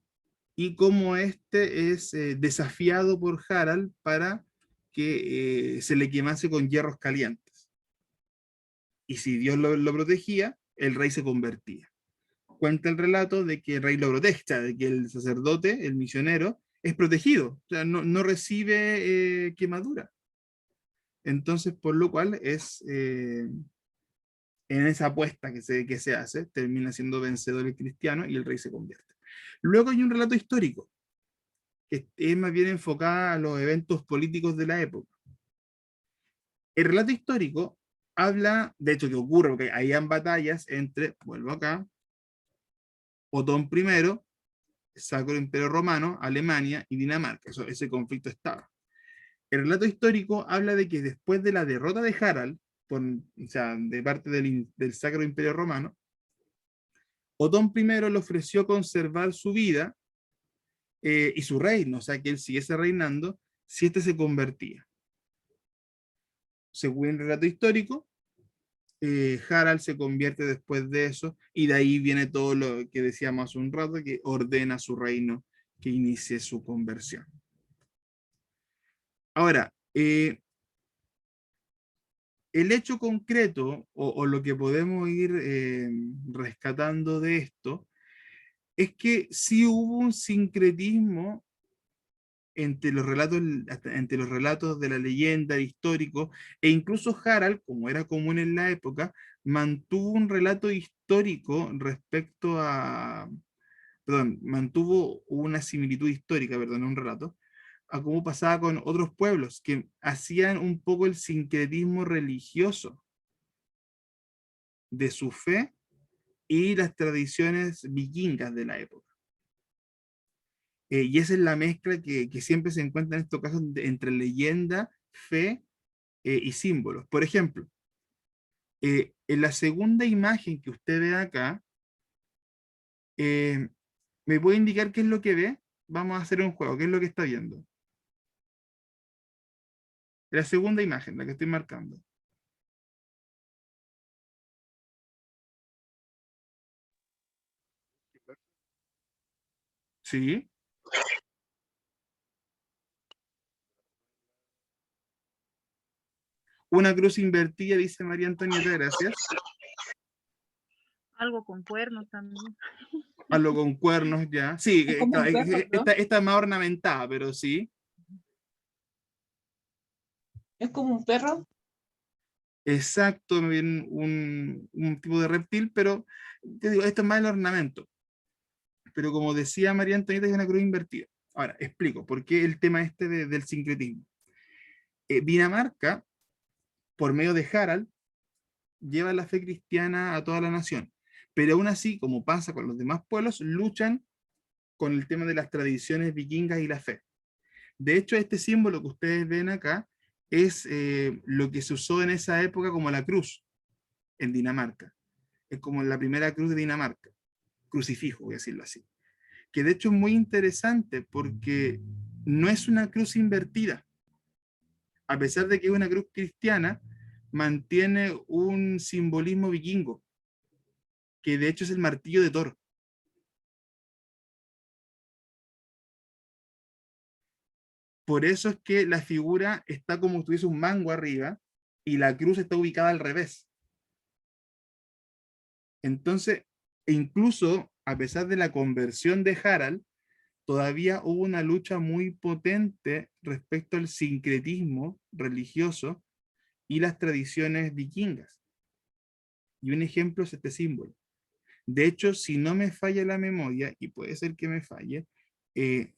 y cómo este es desafiado por Harald para que se le quemase con hierros calientes. Y si Dios lo protegía, el rey se convertía. Cuenta el relato de que el rey lo protege, o sea, de que el sacerdote, el misionero, es protegido, o sea, no recibe quemadura. Entonces, por lo cual es en esa apuesta que se hace, termina siendo vencedor el cristiano y el rey se convierte. Luego hay un relato histórico, que es más bien enfocado a los eventos políticos de la época. El relato histórico habla, de hecho que ocurre, porque habían batallas entre, vuelvo acá, Otón I, Sacro Imperio Romano, Alemania y Dinamarca. Ese conflicto estaba. El relato histórico habla de que después de la derrota de Harald, o sea, de parte del Sacro Imperio Romano, Otón I le ofreció conservar su vida y su reino, o sea, que él siguiese reinando si éste se convertía. Según el relato histórico, Harald se convierte después de eso, y de ahí viene todo lo que decíamos hace un rato, que ordena a su reino que inicie su conversión. Ahora, el hecho concreto, o lo que podemos ir rescatando de esto, es que sí hubo un sincretismo entre entre los relatos de la leyenda, el histórico, e incluso Harald, como era común en la época, mantuvo un relato histórico respecto a, perdón, mantuvo una similitud histórica, perdón, un relato, a cómo pasaba con otros pueblos, que hacían un poco el sincretismo religioso de su fe y las tradiciones vikingas de la época. Y esa es la mezcla que siempre se encuentra en estos casos entre leyenda, fe y símbolos. Por ejemplo, en la segunda imagen que usted ve acá, ¿me puede indicar qué es lo que ve? Vamos a hacer un juego. ¿Qué es lo que está viendo? La segunda imagen, la que estoy marcando. Sí. Una cruz invertida, dice María Antonieta, gracias. Algo con cuernos también. Algo con cuernos ya. Sí, Es como un perro, ¿no? esta es más ornamentada, pero sí. Es como un perro. Exacto, me viene un tipo de reptil, pero te digo, esto es más el ornamento. Pero como decía María Antonieta, es una cruz invertida. Ahora, explico, ¿por qué el tema este del sincretismo? Dinamarca, por medio de Harald, lleva la fe cristiana a toda la nación. Pero aún así, como pasa con los demás pueblos, luchan con el tema de las tradiciones vikingas y la fe. De hecho, este símbolo que ustedes ven acá es lo que se usó en esa época como la cruz en Dinamarca. Es como la primera cruz de Dinamarca. Crucifijo, voy a decirlo así. Que de hecho es muy interesante porque no es una cruz invertida. A pesar de que es una cruz cristiana, mantiene un simbolismo vikingo, que de hecho es el martillo de Thor. Por eso es que la figura está como si tuviese un mango arriba y la cruz está ubicada al revés. Entonces, incluso a pesar de la conversión de Harald, todavía hubo una lucha muy potente respecto al sincretismo religioso y las tradiciones vikingas. Y un ejemplo es este símbolo. De hecho, si no me falla la memoria, y puede ser que me falle,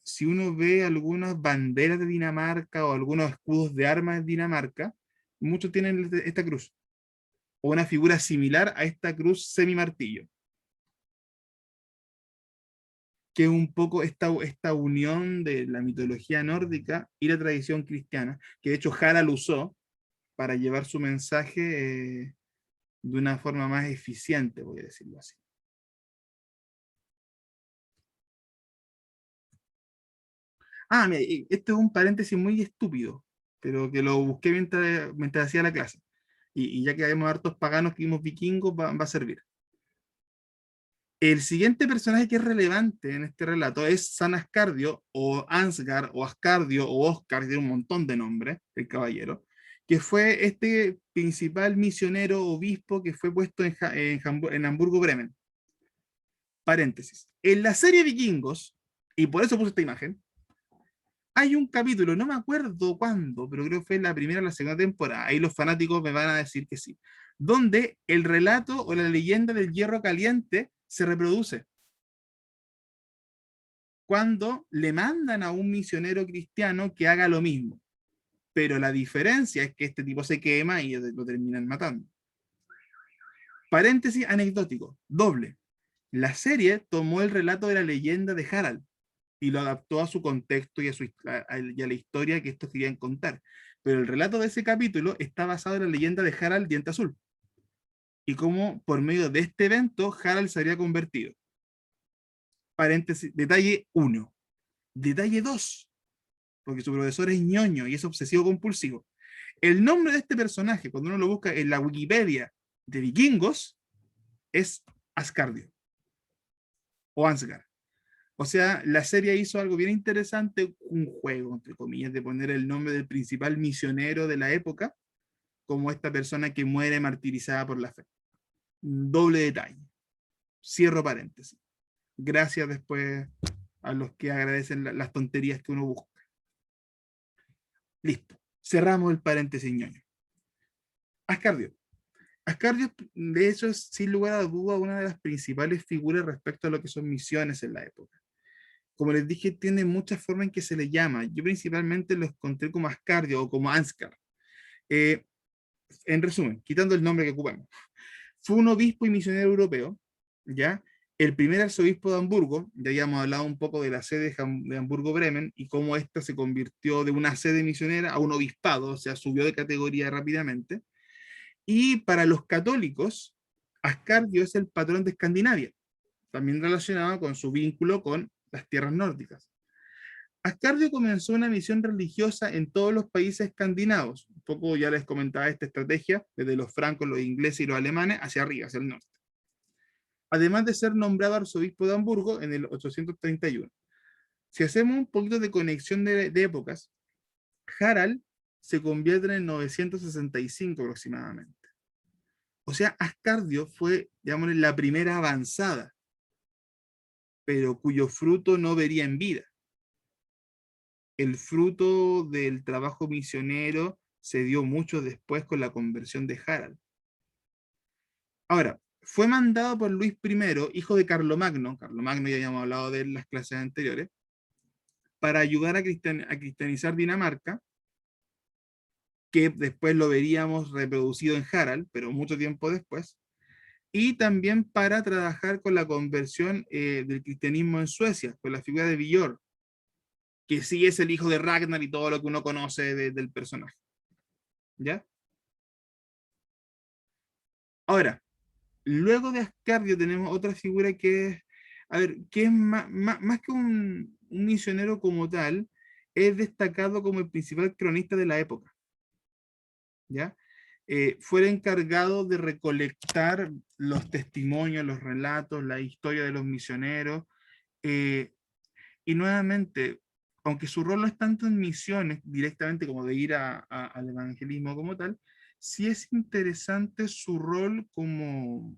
si uno ve algunas banderas de Dinamarca o algunos escudos de armas de Dinamarca, muchos tienen esta cruz, o una figura similar a esta cruz semi-martillo, que es un poco esta unión de la mitología nórdica y la tradición cristiana, que de hecho Harald usó para llevar su mensaje de una forma más eficiente, voy a decirlo así. Ah, mira, este es un paréntesis muy estúpido, pero que lo busqué mientras hacía la clase. Y ya que habíamos hartos paganos que vimos vikingos, va a servir. El siguiente personaje que es relevante en este relato es San Ascardio, o Ansgar, o Ascardio, o Oscar, tiene un montón de nombres, el caballero, que fue este principal misionero obispo que fue puesto en Hamburgo-Bremen. Paréntesis. En la serie Vikingos, y por eso puse esta imagen, hay un capítulo, no me acuerdo cuándo, pero creo que fue la primera o la segunda temporada, ahí los fanáticos me van a decir que sí, donde el relato o la leyenda del hierro caliente se reproduce. Cuando le mandan a un misionero cristiano que haga lo mismo. Pero la diferencia es que este tipo se quema y lo terminan matando. Paréntesis anecdótico, doble. La serie tomó el relato de la leyenda de Harald, y lo adaptó a su contexto y y a la historia que estos querían contar. Pero el relato de ese capítulo está basado en la leyenda de Harald Diente Azul, y cómo por medio de este evento Harald se habría convertido. Paréntesis, detalle 1. Detalle 2, porque su profesor es ñoño y es obsesivo compulsivo. El nombre de este personaje, cuando uno lo busca en la Wikipedia de vikingos, es Ascardio o Ansgar. O sea, la serie hizo algo bien interesante, un juego, entre comillas, de poner el nombre del principal misionero de la época como esta persona que muere martirizada por la fe. Doble detalle. Cierro paréntesis. Gracias después a los que agradecen las tonterías que uno busca. Listo. Cerramos el paréntesis ñoño. Ascardio. Ascardio, de hecho, es sin lugar a duda una de las principales figuras respecto a lo que son misiones en la época. Como les dije, tiene muchas formas en que se le llama. Yo principalmente lo encontré como Ascardio o como Ansgar. En resumen, quitando el nombre que ocupamos. Fue un obispo y misionero europeo, ¿ya? El primer arzobispo de Hamburgo, ya habíamos hablado un poco de la sede de Hamburgo-Bremen y cómo ésta se convirtió de una sede misionera a un obispado, o sea, subió de categoría rápidamente. Y para los católicos, Ascardio es el patrón de Escandinavia, también relacionado con su vínculo con las tierras nórdicas. Ascardio comenzó una misión religiosa en todos los países escandinavos. Un poco ya les comentaba esta estrategia, desde los francos, los ingleses y los alemanes, hacia arriba, hacia el norte. Además de ser nombrado arzobispo de Hamburgo en el 831. Si hacemos un poquito de conexión de épocas, Harald se convierte en el 965 aproximadamente. O sea, Ascardio fue, digamos, la primera avanzada, pero cuyo fruto no vería en vida. El fruto del trabajo misionero se dio mucho después con la conversión de Harald. Ahora, fue mandado por Luis I, hijo de Carlomagno ya habíamos hablado de él en las clases anteriores, para ayudar a cristianizar Dinamarca, que después lo veríamos reproducido en Harald, pero mucho tiempo después, y también para trabajar con la conversión del cristianismo en Suecia, con la figura de Björn, que sí es el hijo de Ragnar y todo lo que uno conoce del personaje. ¿Ya? Ahora, luego de Ascardio tenemos otra figura que es, a ver, que es más que un misionero como tal, es destacado como el principal cronista de la época. ¿Ya? Fue el encargado de recolectar los testimonios, los relatos, la historia de los misioneros, y nuevamente, aunque su rol no es tanto en misiones directamente como de ir al evangelismo como tal, sí es interesante su rol como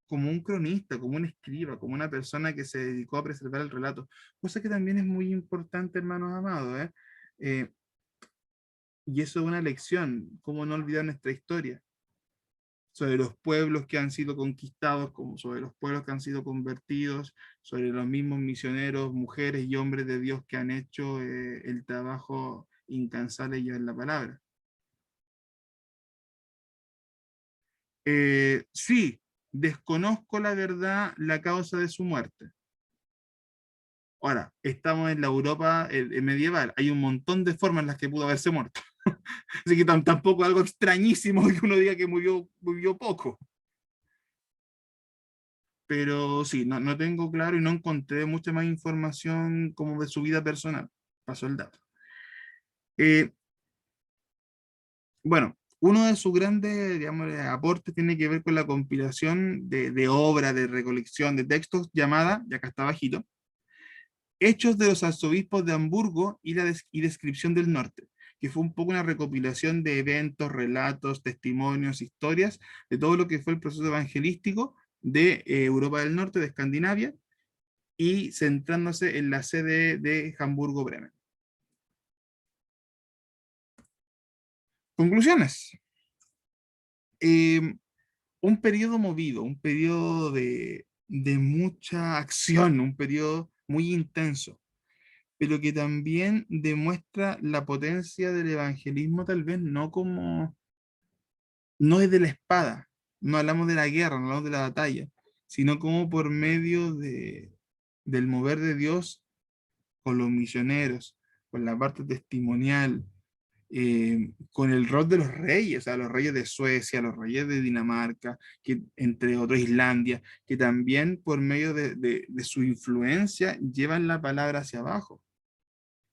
un cronista, como un escriba, como una persona que se dedicó a preservar el relato, cosa que también es muy importante, hermanos amados, y eso es una lección, cómo no olvidar nuestra historia, sobre los pueblos que han sido conquistados, como sobre los pueblos que han sido convertidos, sobre los mismos misioneros, mujeres y hombres de Dios que han hecho el trabajo incansable de llevar la palabra. Sí, desconozco la verdad, la causa de su muerte. Ahora, estamos en la Europa medieval, hay un montón de formas en las que pudo haberse muerto. Así que tampoco algo extrañísimo que uno diga que murió poco. Pero sí, no tengo claro y no encontré mucha más información como de su vida personal. Pasó el dato. Bueno, uno de sus grandes, digamos, aportes tiene que ver con la compilación de obras, de recolección de textos llamada, y acá está bajito, Hechos de los arzobispos de Hamburgo y descripción del norte, que fue un poco una recopilación de eventos, relatos, testimonios, historias, de todo lo que fue el proceso evangelístico de Europa del Norte, de Escandinavia, y centrándose en la sede de Hamburgo-Bremen. Conclusiones. Un periodo movido, un periodo de mucha acción, un periodo muy intenso, pero que también demuestra la potencia del evangelismo, tal vez no es de la espada, no hablamos de la guerra, no hablamos de la batalla, sino como por medio del mover de Dios con los misioneros, con la parte testimonial, con el rol de los reyes, o sea, los reyes de Suecia, los reyes de Dinamarca, que, entre otros Islandia, que también por medio de su influencia llevan la palabra hacia abajo.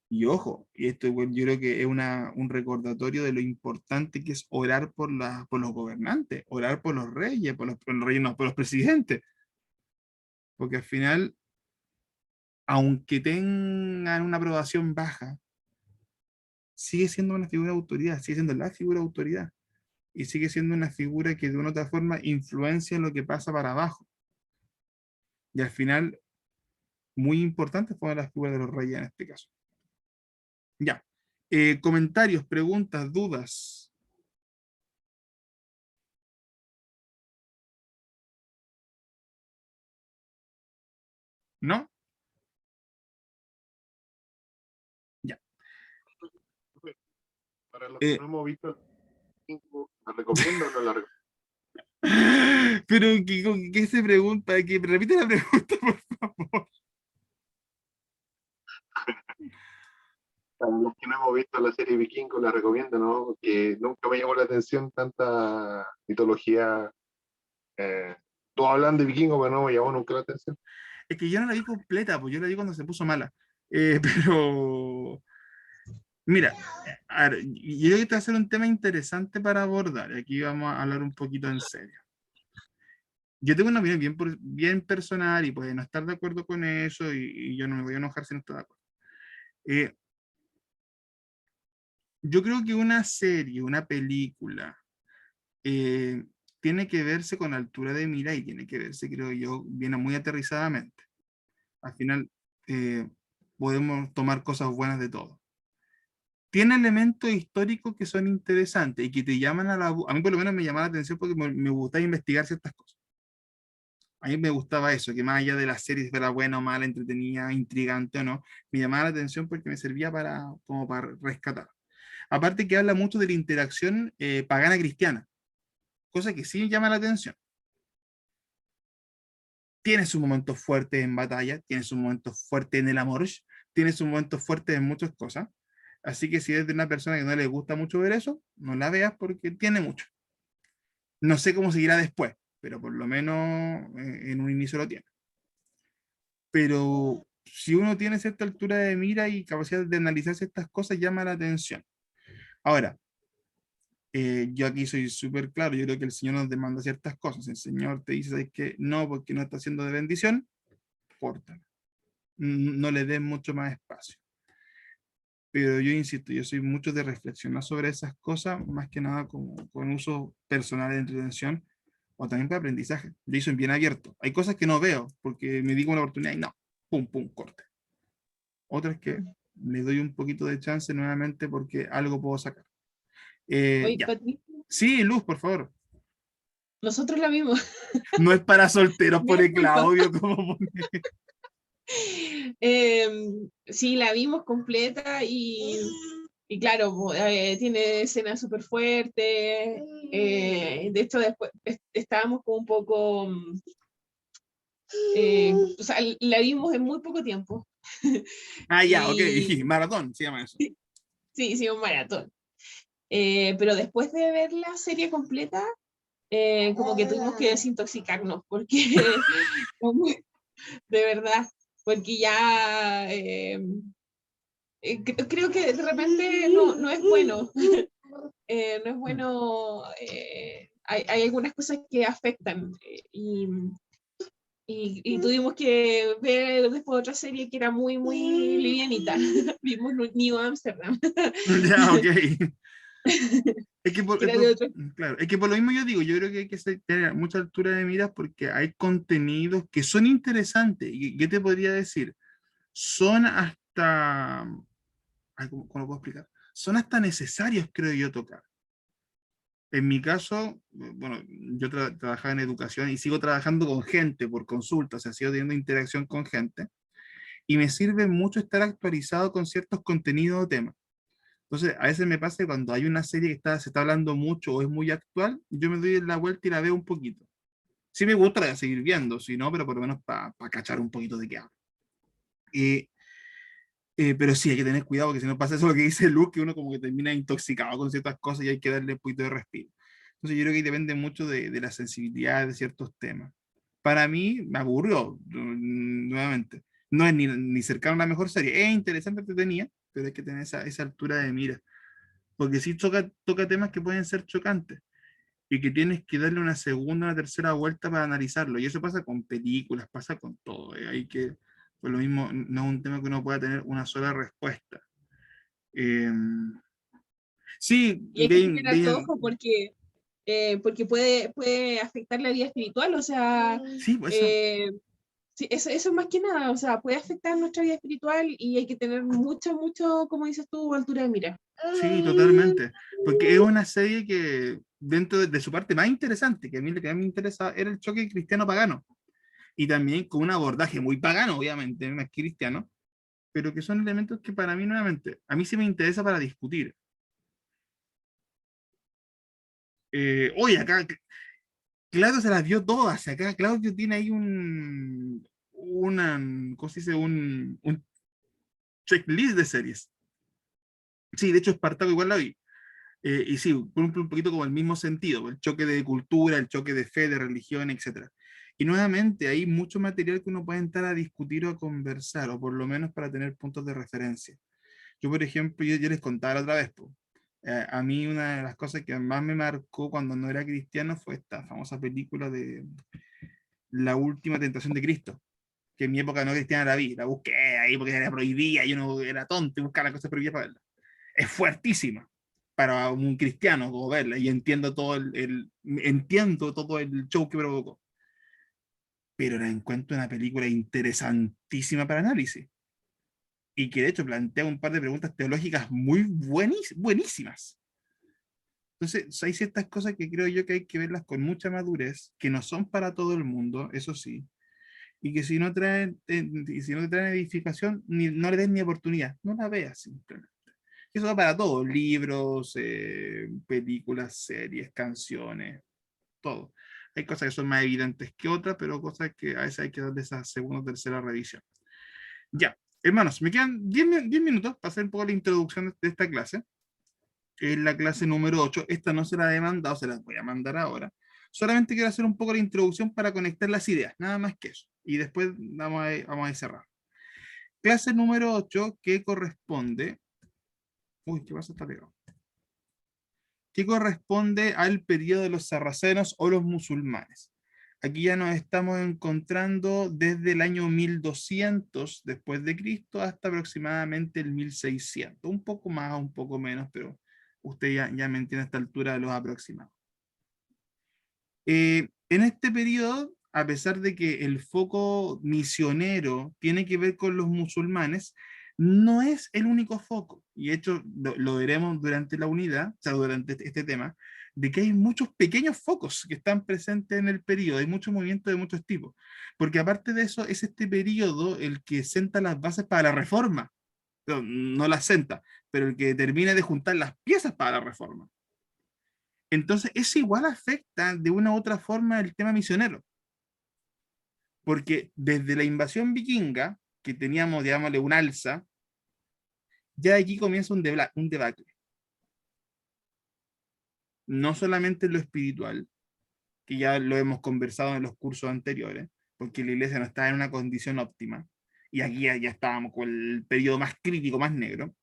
Y ojo, y esto yo creo que es un recordatorio de lo importante que es orar por los gobernantes, orar por los reyes, por los reyes, no, por los presidentes, porque al final, aunque tengan una aprobación baja, sigue siendo una figura de autoridad, sigue siendo la figura de autoridad, y sigue siendo una figura que de una u otra forma influencia en lo que pasa para abajo. Y al final, muy importante fue la figura de los reyes en este caso. Ya. Comentarios, preguntas, dudas. ¿No? Ya. Para los que no hemos visto, ¿la recomiendo o no la recomiendo? Pero, ¿qué se pregunta? Que repite la pregunta, por favor. Para los que no hemos visto la serie Vikingo, la recomiendo, ¿no? Porque nunca me llamó la atención tanta mitología. Todos hablan de Vikingo, pero no me llamó nunca la atención. Es que yo no la vi completa, pues yo la vi cuando se puso mala. Pero, mira, a ver, yo creo que este va a ser un tema interesante para abordar. Aquí vamos a hablar un poquito en serio. Yo tengo una opinión bien personal y puede no estar de acuerdo con eso y yo no me voy a enojar si no estoy de acuerdo. Yo creo que una serie, una película, tiene que verse con altura de mira y tiene que verse, creo yo, bien muy aterrizadamente. Al final, podemos tomar cosas buenas de todo. Tiene elementos históricos que son interesantes y que te llaman a mí por lo menos me llama la atención porque me gusta investigar ciertas cosas. A mí me gustaba eso, que más allá de las series fuera buena o mala, entretenida, intrigante o no, me llamaba la atención porque me servía como para rescatar. Aparte que habla mucho de la interacción pagana cristiana, cosa que sí llama la atención. Tiene sus momentos fuertes en batalla, tiene sus momentos fuertes en el amor, tiene sus momentos fuertes en muchas cosas. Así que si eres de una persona que no le gusta mucho ver eso, no la veas porque tiene mucho. No sé cómo seguirá después, pero por lo menos en un inicio lo tiene. Pero si uno tiene cierta altura de mira y capacidad de analizar ciertas cosas, llama la atención. Ahora, yo aquí soy súper claro, yo creo que el Señor nos demanda ciertas cosas. El Señor te dice, ¿sabes qué? No, porque no está haciendo de bendición, córtalo. No le des mucho más espacio. Pero yo insisto, yo soy mucho de reflexionar sobre esas cosas, más que nada con uso personal de entretención o también para aprendizaje. Yo soy bien abierto. Hay cosas que no veo porque me digo una oportunidad y no, pum, pum, corte. Otras que le doy un poquito de chance nuevamente porque algo puedo sacar. Oye, Ya. Patricia, Sí, Luz, por favor. nosotros la vimos. No es para solteros, Me pone disculpa. Claudio, como pone. Sí, la vimos completa y claro, tiene escenas súper fuertes. De hecho, después estábamos como un poco, o sea, la vimos en muy poco tiempo. Ah, ya, ok. Y Maratón, se llama eso. sí, hicimos un maratón. Pero después de ver la serie completa, como que tuvimos que desintoxicarnos, porque de verdad, porque ya creo que de repente no es bueno. No es bueno, hay algunas cosas que afectan y tuvimos que ver después otra serie que era muy, muy livianita. Vimos New Amsterdam, Ya, ok. Es que que era de otro. claro, es que por lo mismo yo digo, yo creo que hay que tener mucha altura de miras porque hay contenidos que son interesantes. ¿Y qué te podría decir? Son hasta, ay, ¿cómo lo puedo explicar? Son hasta necesarios, creo yo, tocar. En mi caso, bueno, yo trabajaba en educación y sigo trabajando con gente por consulta, o sea, sigo teniendo interacción con gente y me sirve mucho estar actualizado con ciertos contenidos o temas. Entonces, a veces me pasa que cuando hay una serie que se está hablando mucho o es muy actual, yo me doy la vuelta y la veo un poquito. Si me gusta, la voy a seguir viendo, si no, pero por lo menos para cachar un poquito de qué hablo. Pero sí, hay que tener cuidado, porque si no pasa eso lo que dice Luke, que uno como que termina intoxicado con ciertas cosas y hay que darle un poquito de respiro. Entonces yo creo que depende mucho de la sensibilidad de ciertos temas. Para mí me aburrió, nuevamente. No es ni cercano a la mejor serie. Es interesante, entretenida, pero hay que tener esa altura de mira. Porque sí toca temas que pueden ser chocantes y que tienes que darle una segunda, una tercera vuelta para analizarlo. Y eso pasa con películas, pasa con todo. Hay que, por lo mismo, no es un tema que uno pueda tener una sola respuesta. Sí, Y hay que tener harto ojo porque puede afectar la vida espiritual, o sea, sí, pues eso. sí, eso es más que nada, o sea, puede afectar nuestra vida espiritual y hay que tener mucho, como dices tú, altura de mira. Sí, totalmente. Porque es una serie que, dentro de su parte más interesante, que a mí lo que más me interesa era el choque cristiano-pagano. Y también con un abordaje muy pagano, obviamente, no es cristiano, pero que son elementos que para mí, nuevamente, a mí sí me interesa para discutir. Oye, acá Claudio se las vio todas. Acá Claudio tiene ahí ¿cómo se dice? Un checklist de series. Sí, de hecho, Espartaco igual la vi. Y sí, cumple un poquito como el mismo sentido, el choque de cultura, el choque de fe, de religión, etc. Y nuevamente hay mucho material que uno puede entrar a discutir o a conversar, o por lo menos para tener puntos de referencia. Yo, por ejemplo, yo les contaba la otra vez, po, a mí una de las cosas que más me marcó cuando no era cristiano fue esta famosa película de La Última Tentación de Cristo, que en mi época no cristiana la vi, la busqué ahí porque era prohibida, yo no era tonto y buscar las cosas prohibidas para verla. Es fuertísima para un cristiano como verla y entiendo entiendo todo el show que provocó, pero la encuentro una película interesantísima para análisis y que de hecho plantea un par de preguntas teológicas muy buenísimas. Entonces hay ciertas cosas que creo yo que hay que verlas con mucha madurez, que no son para todo el mundo, eso sí, y que si no si no te traen edificación, no le des ni oportunidad, no la veas simplemente. Eso va para todo, libros, películas, series, canciones, todo. Hay cosas que son más evidentes que otras, pero cosas que a veces hay que darle esa segunda o tercera revisión. Ya, hermanos, me quedan 10 minutos para hacer un poco la introducción de esta clase. Es la clase número 8. Esta no se la he mandado, se la voy a mandar ahora. Solamente quiero hacer un poco la introducción para conectar las ideas, nada más que eso. Y después vamos a cerrar. Clase número 8 que corresponde... Uy, ¿qué pasa? Está pegado. Que corresponde al periodo de los sarracenos o los musulmanes. Aquí ya nos estamos encontrando desde el año 1200 después de Cristo hasta aproximadamente el 1600. Un poco más, un poco menos, pero usted ya me entiende a esta altura de los aproximados. En este periodo, a pesar de que el foco misionero tiene que ver con los musulmanes, no es el único foco. Y de hecho, lo veremos durante la unidad, o sea, durante este tema, de que hay muchos pequeños focos que están presentes en el periodo, hay muchos movimientos de muchos tipos. Porque aparte de eso, es este periodo el que senta las bases para la reforma. No las senta, pero el que termina de juntar las piezas para la reforma. Entonces, eso igual afecta de una u otra forma el tema misionero. Porque desde la invasión vikinga, que teníamos, digámosle, un alza, ya aquí comienza un debacle. No solamente en lo espiritual, que ya lo hemos conversado en los cursos anteriores, porque la iglesia no está en una condición óptima, y aquí ya estábamos con el periodo más crítico, más negro.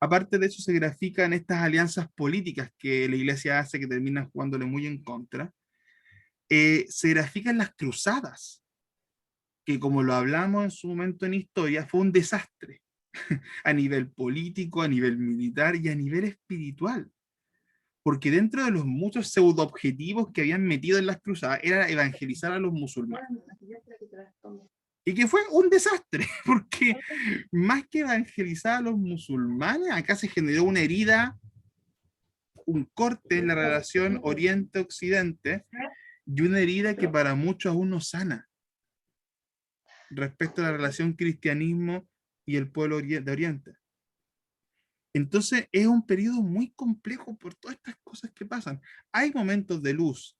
Aparte de eso, se grafican estas alianzas políticas que la iglesia hace, que terminan jugándole muy en contra. Se grafican las cruzadas, que como lo hablamos en su momento en historia, fue un desastre a nivel político, a nivel militar y a nivel espiritual. Porque dentro de los muchos pseudo objetivos que habían metido en las cruzadas era evangelizar a los musulmanes. Y que fue un desastre, porque más que evangelizar a los musulmanes, acá se generó una herida, un corte en la relación Oriente-Occidente, y una herida que para muchos aún no sana respecto a la relación cristianismo y el pueblo de Oriente. Entonces es un periodo muy complejo por todas estas cosas que pasan. Hay momentos de luz,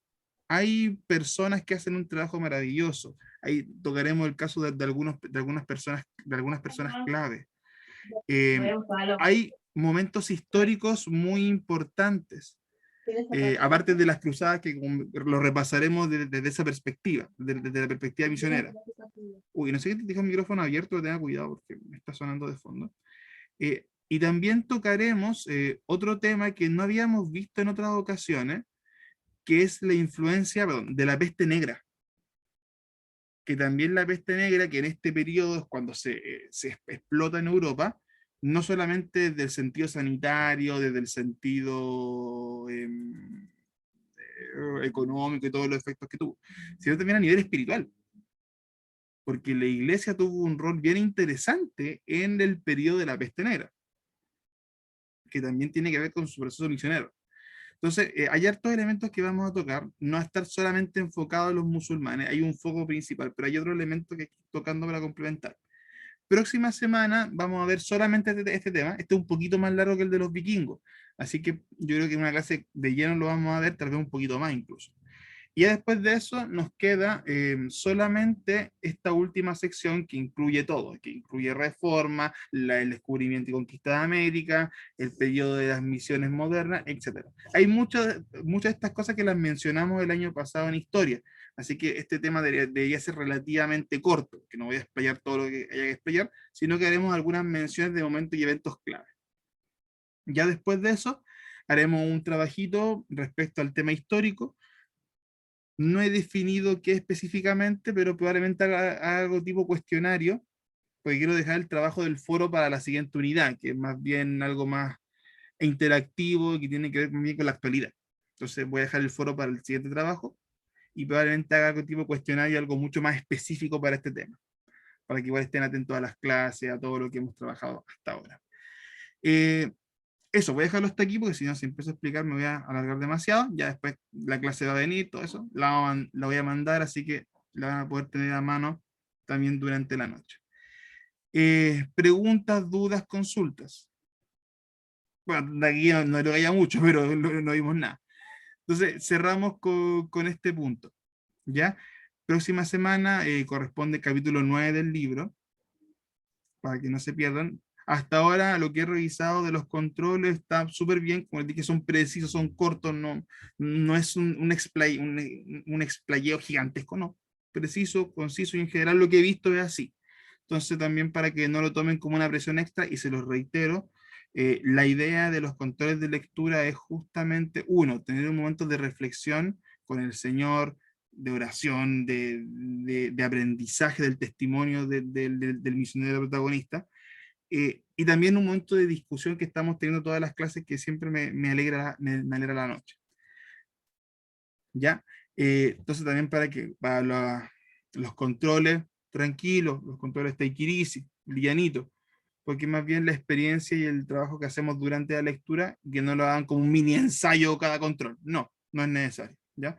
hay personas que hacen un trabajo maravilloso. Ahí tocaremos el caso de algunas personas clave. Hay momentos históricos muy importantes, aparte de las cruzadas que lo repasaremos desde esa perspectiva, desde la perspectiva misionera. Uy, no sé qué te deja el micrófono abierto, tenga cuidado porque me está sonando de fondo. Y también tocaremos otro tema que no habíamos visto en otras ocasiones, que es la influencia, perdón, de la peste negra. Que también la peste negra, que en este periodo es cuando se explota en Europa, no solamente desde el sentido sanitario, desde el sentido económico y todos los efectos que tuvo, sino también a nivel espiritual. Porque la iglesia tuvo un rol bien interesante en el periodo de la peste negra, que también tiene que ver con su proceso misionero. Entonces, hay hartos elementos que vamos a tocar, no a estar solamente enfocado en los musulmanes, hay un foco principal, pero hay otro elemento que hay que ir tocando para complementar. Próxima semana vamos a ver solamente este tema, este es un poquito más largo que el de los vikingos, así que yo creo que en una clase de lleno lo vamos a ver, tal vez un poquito más incluso. Y ya después de eso nos queda solamente esta última sección que incluye todo, que incluye Reforma, el descubrimiento y conquista de América, el periodo de las misiones modernas, etc. Hay muchas de estas cosas que las mencionamos el año pasado en historia, así que este tema debería ser relativamente corto, que no voy a explayar todo lo que haya que explayar, sino que haremos algunas menciones de momentos y eventos clave. Ya después de eso, haremos un trabajito respecto al tema histórico. No he definido qué específicamente, pero probablemente haga algo tipo cuestionario, porque quiero dejar el trabajo del foro para la siguiente unidad, que es más bien algo más interactivo, que tiene que ver más bien con la actualidad. Entonces voy a dejar el foro para el siguiente trabajo, y probablemente haga algo tipo cuestionario, algo mucho más específico para este tema, para que igual estén atentos a las clases, a todo lo que hemos trabajado hasta ahora. Eso, voy a dejarlo hasta aquí porque si no, si empiezo a explicar me voy a alargar demasiado. Ya después la clase va a venir, todo eso. La voy a mandar, así que la van a poder tener a mano también durante la noche. Preguntas, dudas, consultas. Bueno, de aquí no lo haya mucho, pero no vimos nada. Entonces, cerramos con este punto. ¿Ya? Próxima semana corresponde el capítulo 9 del libro, para que no se pierdan. Hasta ahora lo que he revisado de los controles está súper bien, como les dije, son precisos, son cortos, no es un explayeo gigantesco, no. Preciso, conciso y en general lo que he visto es así. Entonces también para que no lo tomen como una presión extra, y se los reitero, la idea de los controles de lectura es justamente, uno, tener un momento de reflexión con el Señor, de oración, de aprendizaje del testimonio del misionero protagonista, y también un momento de discusión que estamos teniendo todas las clases que siempre me alegra la noche. ¿Ya? Entonces también para los controles tranquilos, los controles take it easy, livianito, porque más bien la experiencia y el trabajo que hacemos durante la lectura, que no lo hagan como un mini ensayo cada control, no es necesario, ¿ya?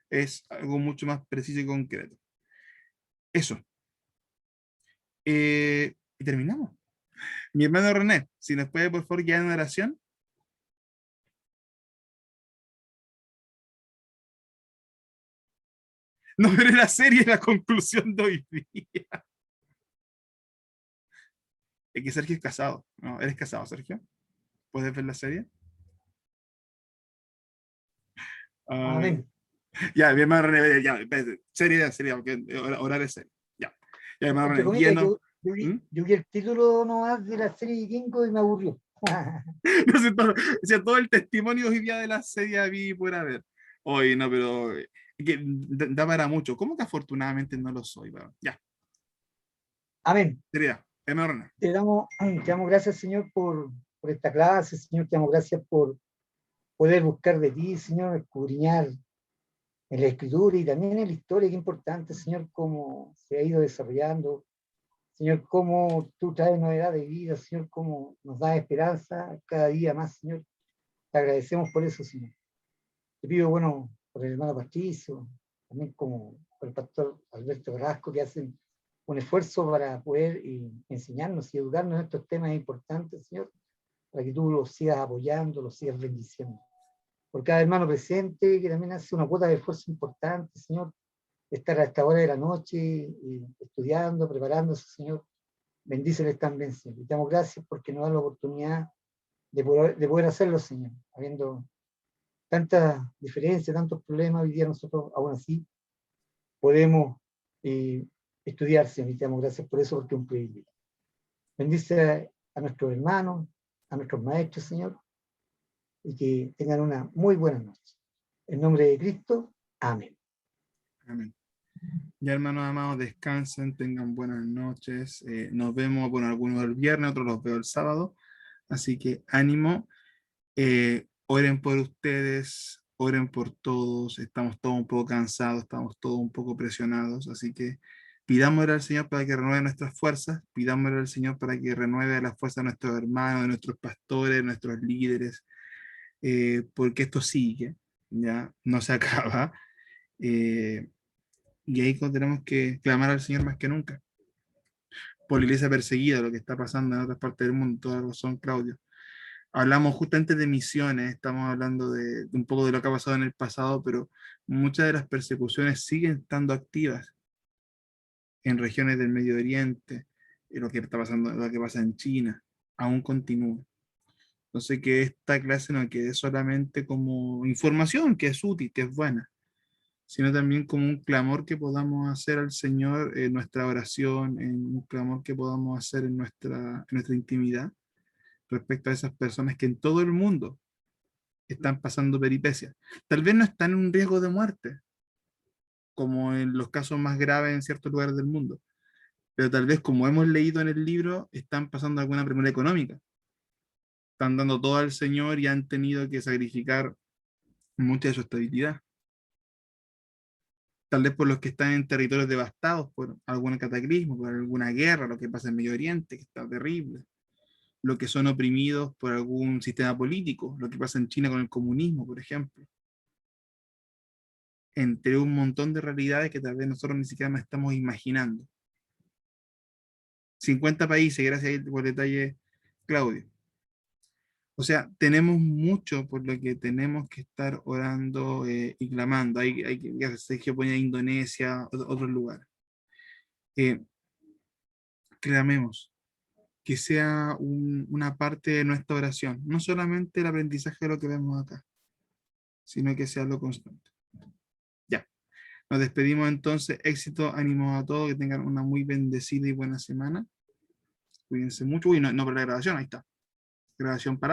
Es algo mucho más preciso y concreto. Eso. Y terminamos. Mi hermano René, si nos puede por favor guiar en oración. No, pero la serie es la conclusión de hoy día. Es que Sergio es casado. No, ¿eres casado, Sergio? ¿Puedes ver la serie? Amén. Ya, mi hermano René, ya, serie, porque orar es serie. Ya, mi hermano Entre René, comillas, lleno. yo vi el título nomás de la serie Vikingo y me aburrió. No sé, todo el testimonio hoy día de la serie vi por haber. Hoy no, pero que da para mucho. ¿Cómo que afortunadamente no lo soy? Bueno, ya, Amén. sería, hermano René. Te damos gracias, Señor, por esta clase, Señor. Te damos gracias por poder buscar de ti, Señor, escudriñar en la escritura y también en la historia, que importante, Señor, cómo se ha ido desarrollando, Señor, cómo tú traes novedad de vida, Señor, cómo nos da esperanza cada día más, Señor. Te agradecemos por eso, Señor. Te pido, bueno, por el hermano Patricio, también como por el pastor Alberto Carrasco, que hacen un esfuerzo para poder enseñarnos y educarnos en estos temas importantes, Señor, para que tú los sigas apoyando, los sigas bendiciendo. por cada hermano presente, que también hace una cuota de esfuerzo importante, Señor, de estar a esta hora de la noche, estudiando, preparándose, Señor. Bendíceles también, Señor. Y te damos gracias porque nos da la oportunidad de poder hacerlo, Señor. Habiendo tantas diferencias, tantos problemas, hoy día nosotros aún así podemos estudiar, Señor. Y te damos gracias por eso, porque es un privilegio. Bendice a nuestros hermanos, a nuestros maestros, Señor, y que tengan una muy buena noche. En nombre de Cristo, amén. Amén. Ya, hermanos amados, descansen, tengan buenas noches. Nos vemos, bueno, algunos el viernes, otros los veo el sábado. Así que ánimo. Oren por ustedes, oren por todos. Estamos todos un poco cansados, estamos todos un poco presionados. Así que pidámosle al Señor para que renueve nuestras fuerzas. Pidámosle al Señor para que renueve las fuerzas de nuestros hermanos, de nuestros pastores, de nuestros líderes. Porque esto sigue, ya no se acaba. Y ahí tenemos que clamar al Señor más que nunca. Por la iglesia perseguida, lo que está pasando en otras partes del mundo, toda razón, Claudio. Hablamos justamente de misiones, estamos hablando de un poco de lo que ha pasado en el pasado, pero muchas de las persecuciones siguen estando activas en regiones del Medio Oriente, lo que está pasando, lo que pasa en China, aún continúa. Entonces, que esta clase no quede solamente como información, que es útil, que es buena, sino también como un clamor que podamos hacer al Señor en nuestra oración, en un clamor que podamos hacer en nuestra intimidad respecto a esas personas que en todo el mundo están pasando peripecias. Tal vez no están en un riesgo de muerte, como en los casos más graves en ciertos lugares del mundo, pero tal vez, como hemos leído en el libro, están pasando alguna premura económica. Están dando todo al Señor y han tenido que sacrificar mucha de su estabilidad. Tal vez por los que están en territorios devastados por algún cataclismo, por alguna guerra, lo que pasa en Medio Oriente, que está terrible. Los que son oprimidos por algún sistema político, lo que pasa en China con el comunismo, por ejemplo. Entre un montón de realidades que tal vez nosotros ni siquiera nos estamos imaginando. 50 países, gracias por el detalle, Claudio. O sea, tenemos mucho por lo que tenemos que estar orando y clamando. Hay que poner Indonesia, otros lugares. Clamemos, que sea una parte de nuestra oración, no solamente el aprendizaje de lo que vemos acá, sino que sea lo constante. Ya, nos despedimos entonces, éxito, ánimo a todos, que tengan una muy bendecida y buena semana. Cuídense mucho. Uy, no, para la grabación, ahí está. Grabación para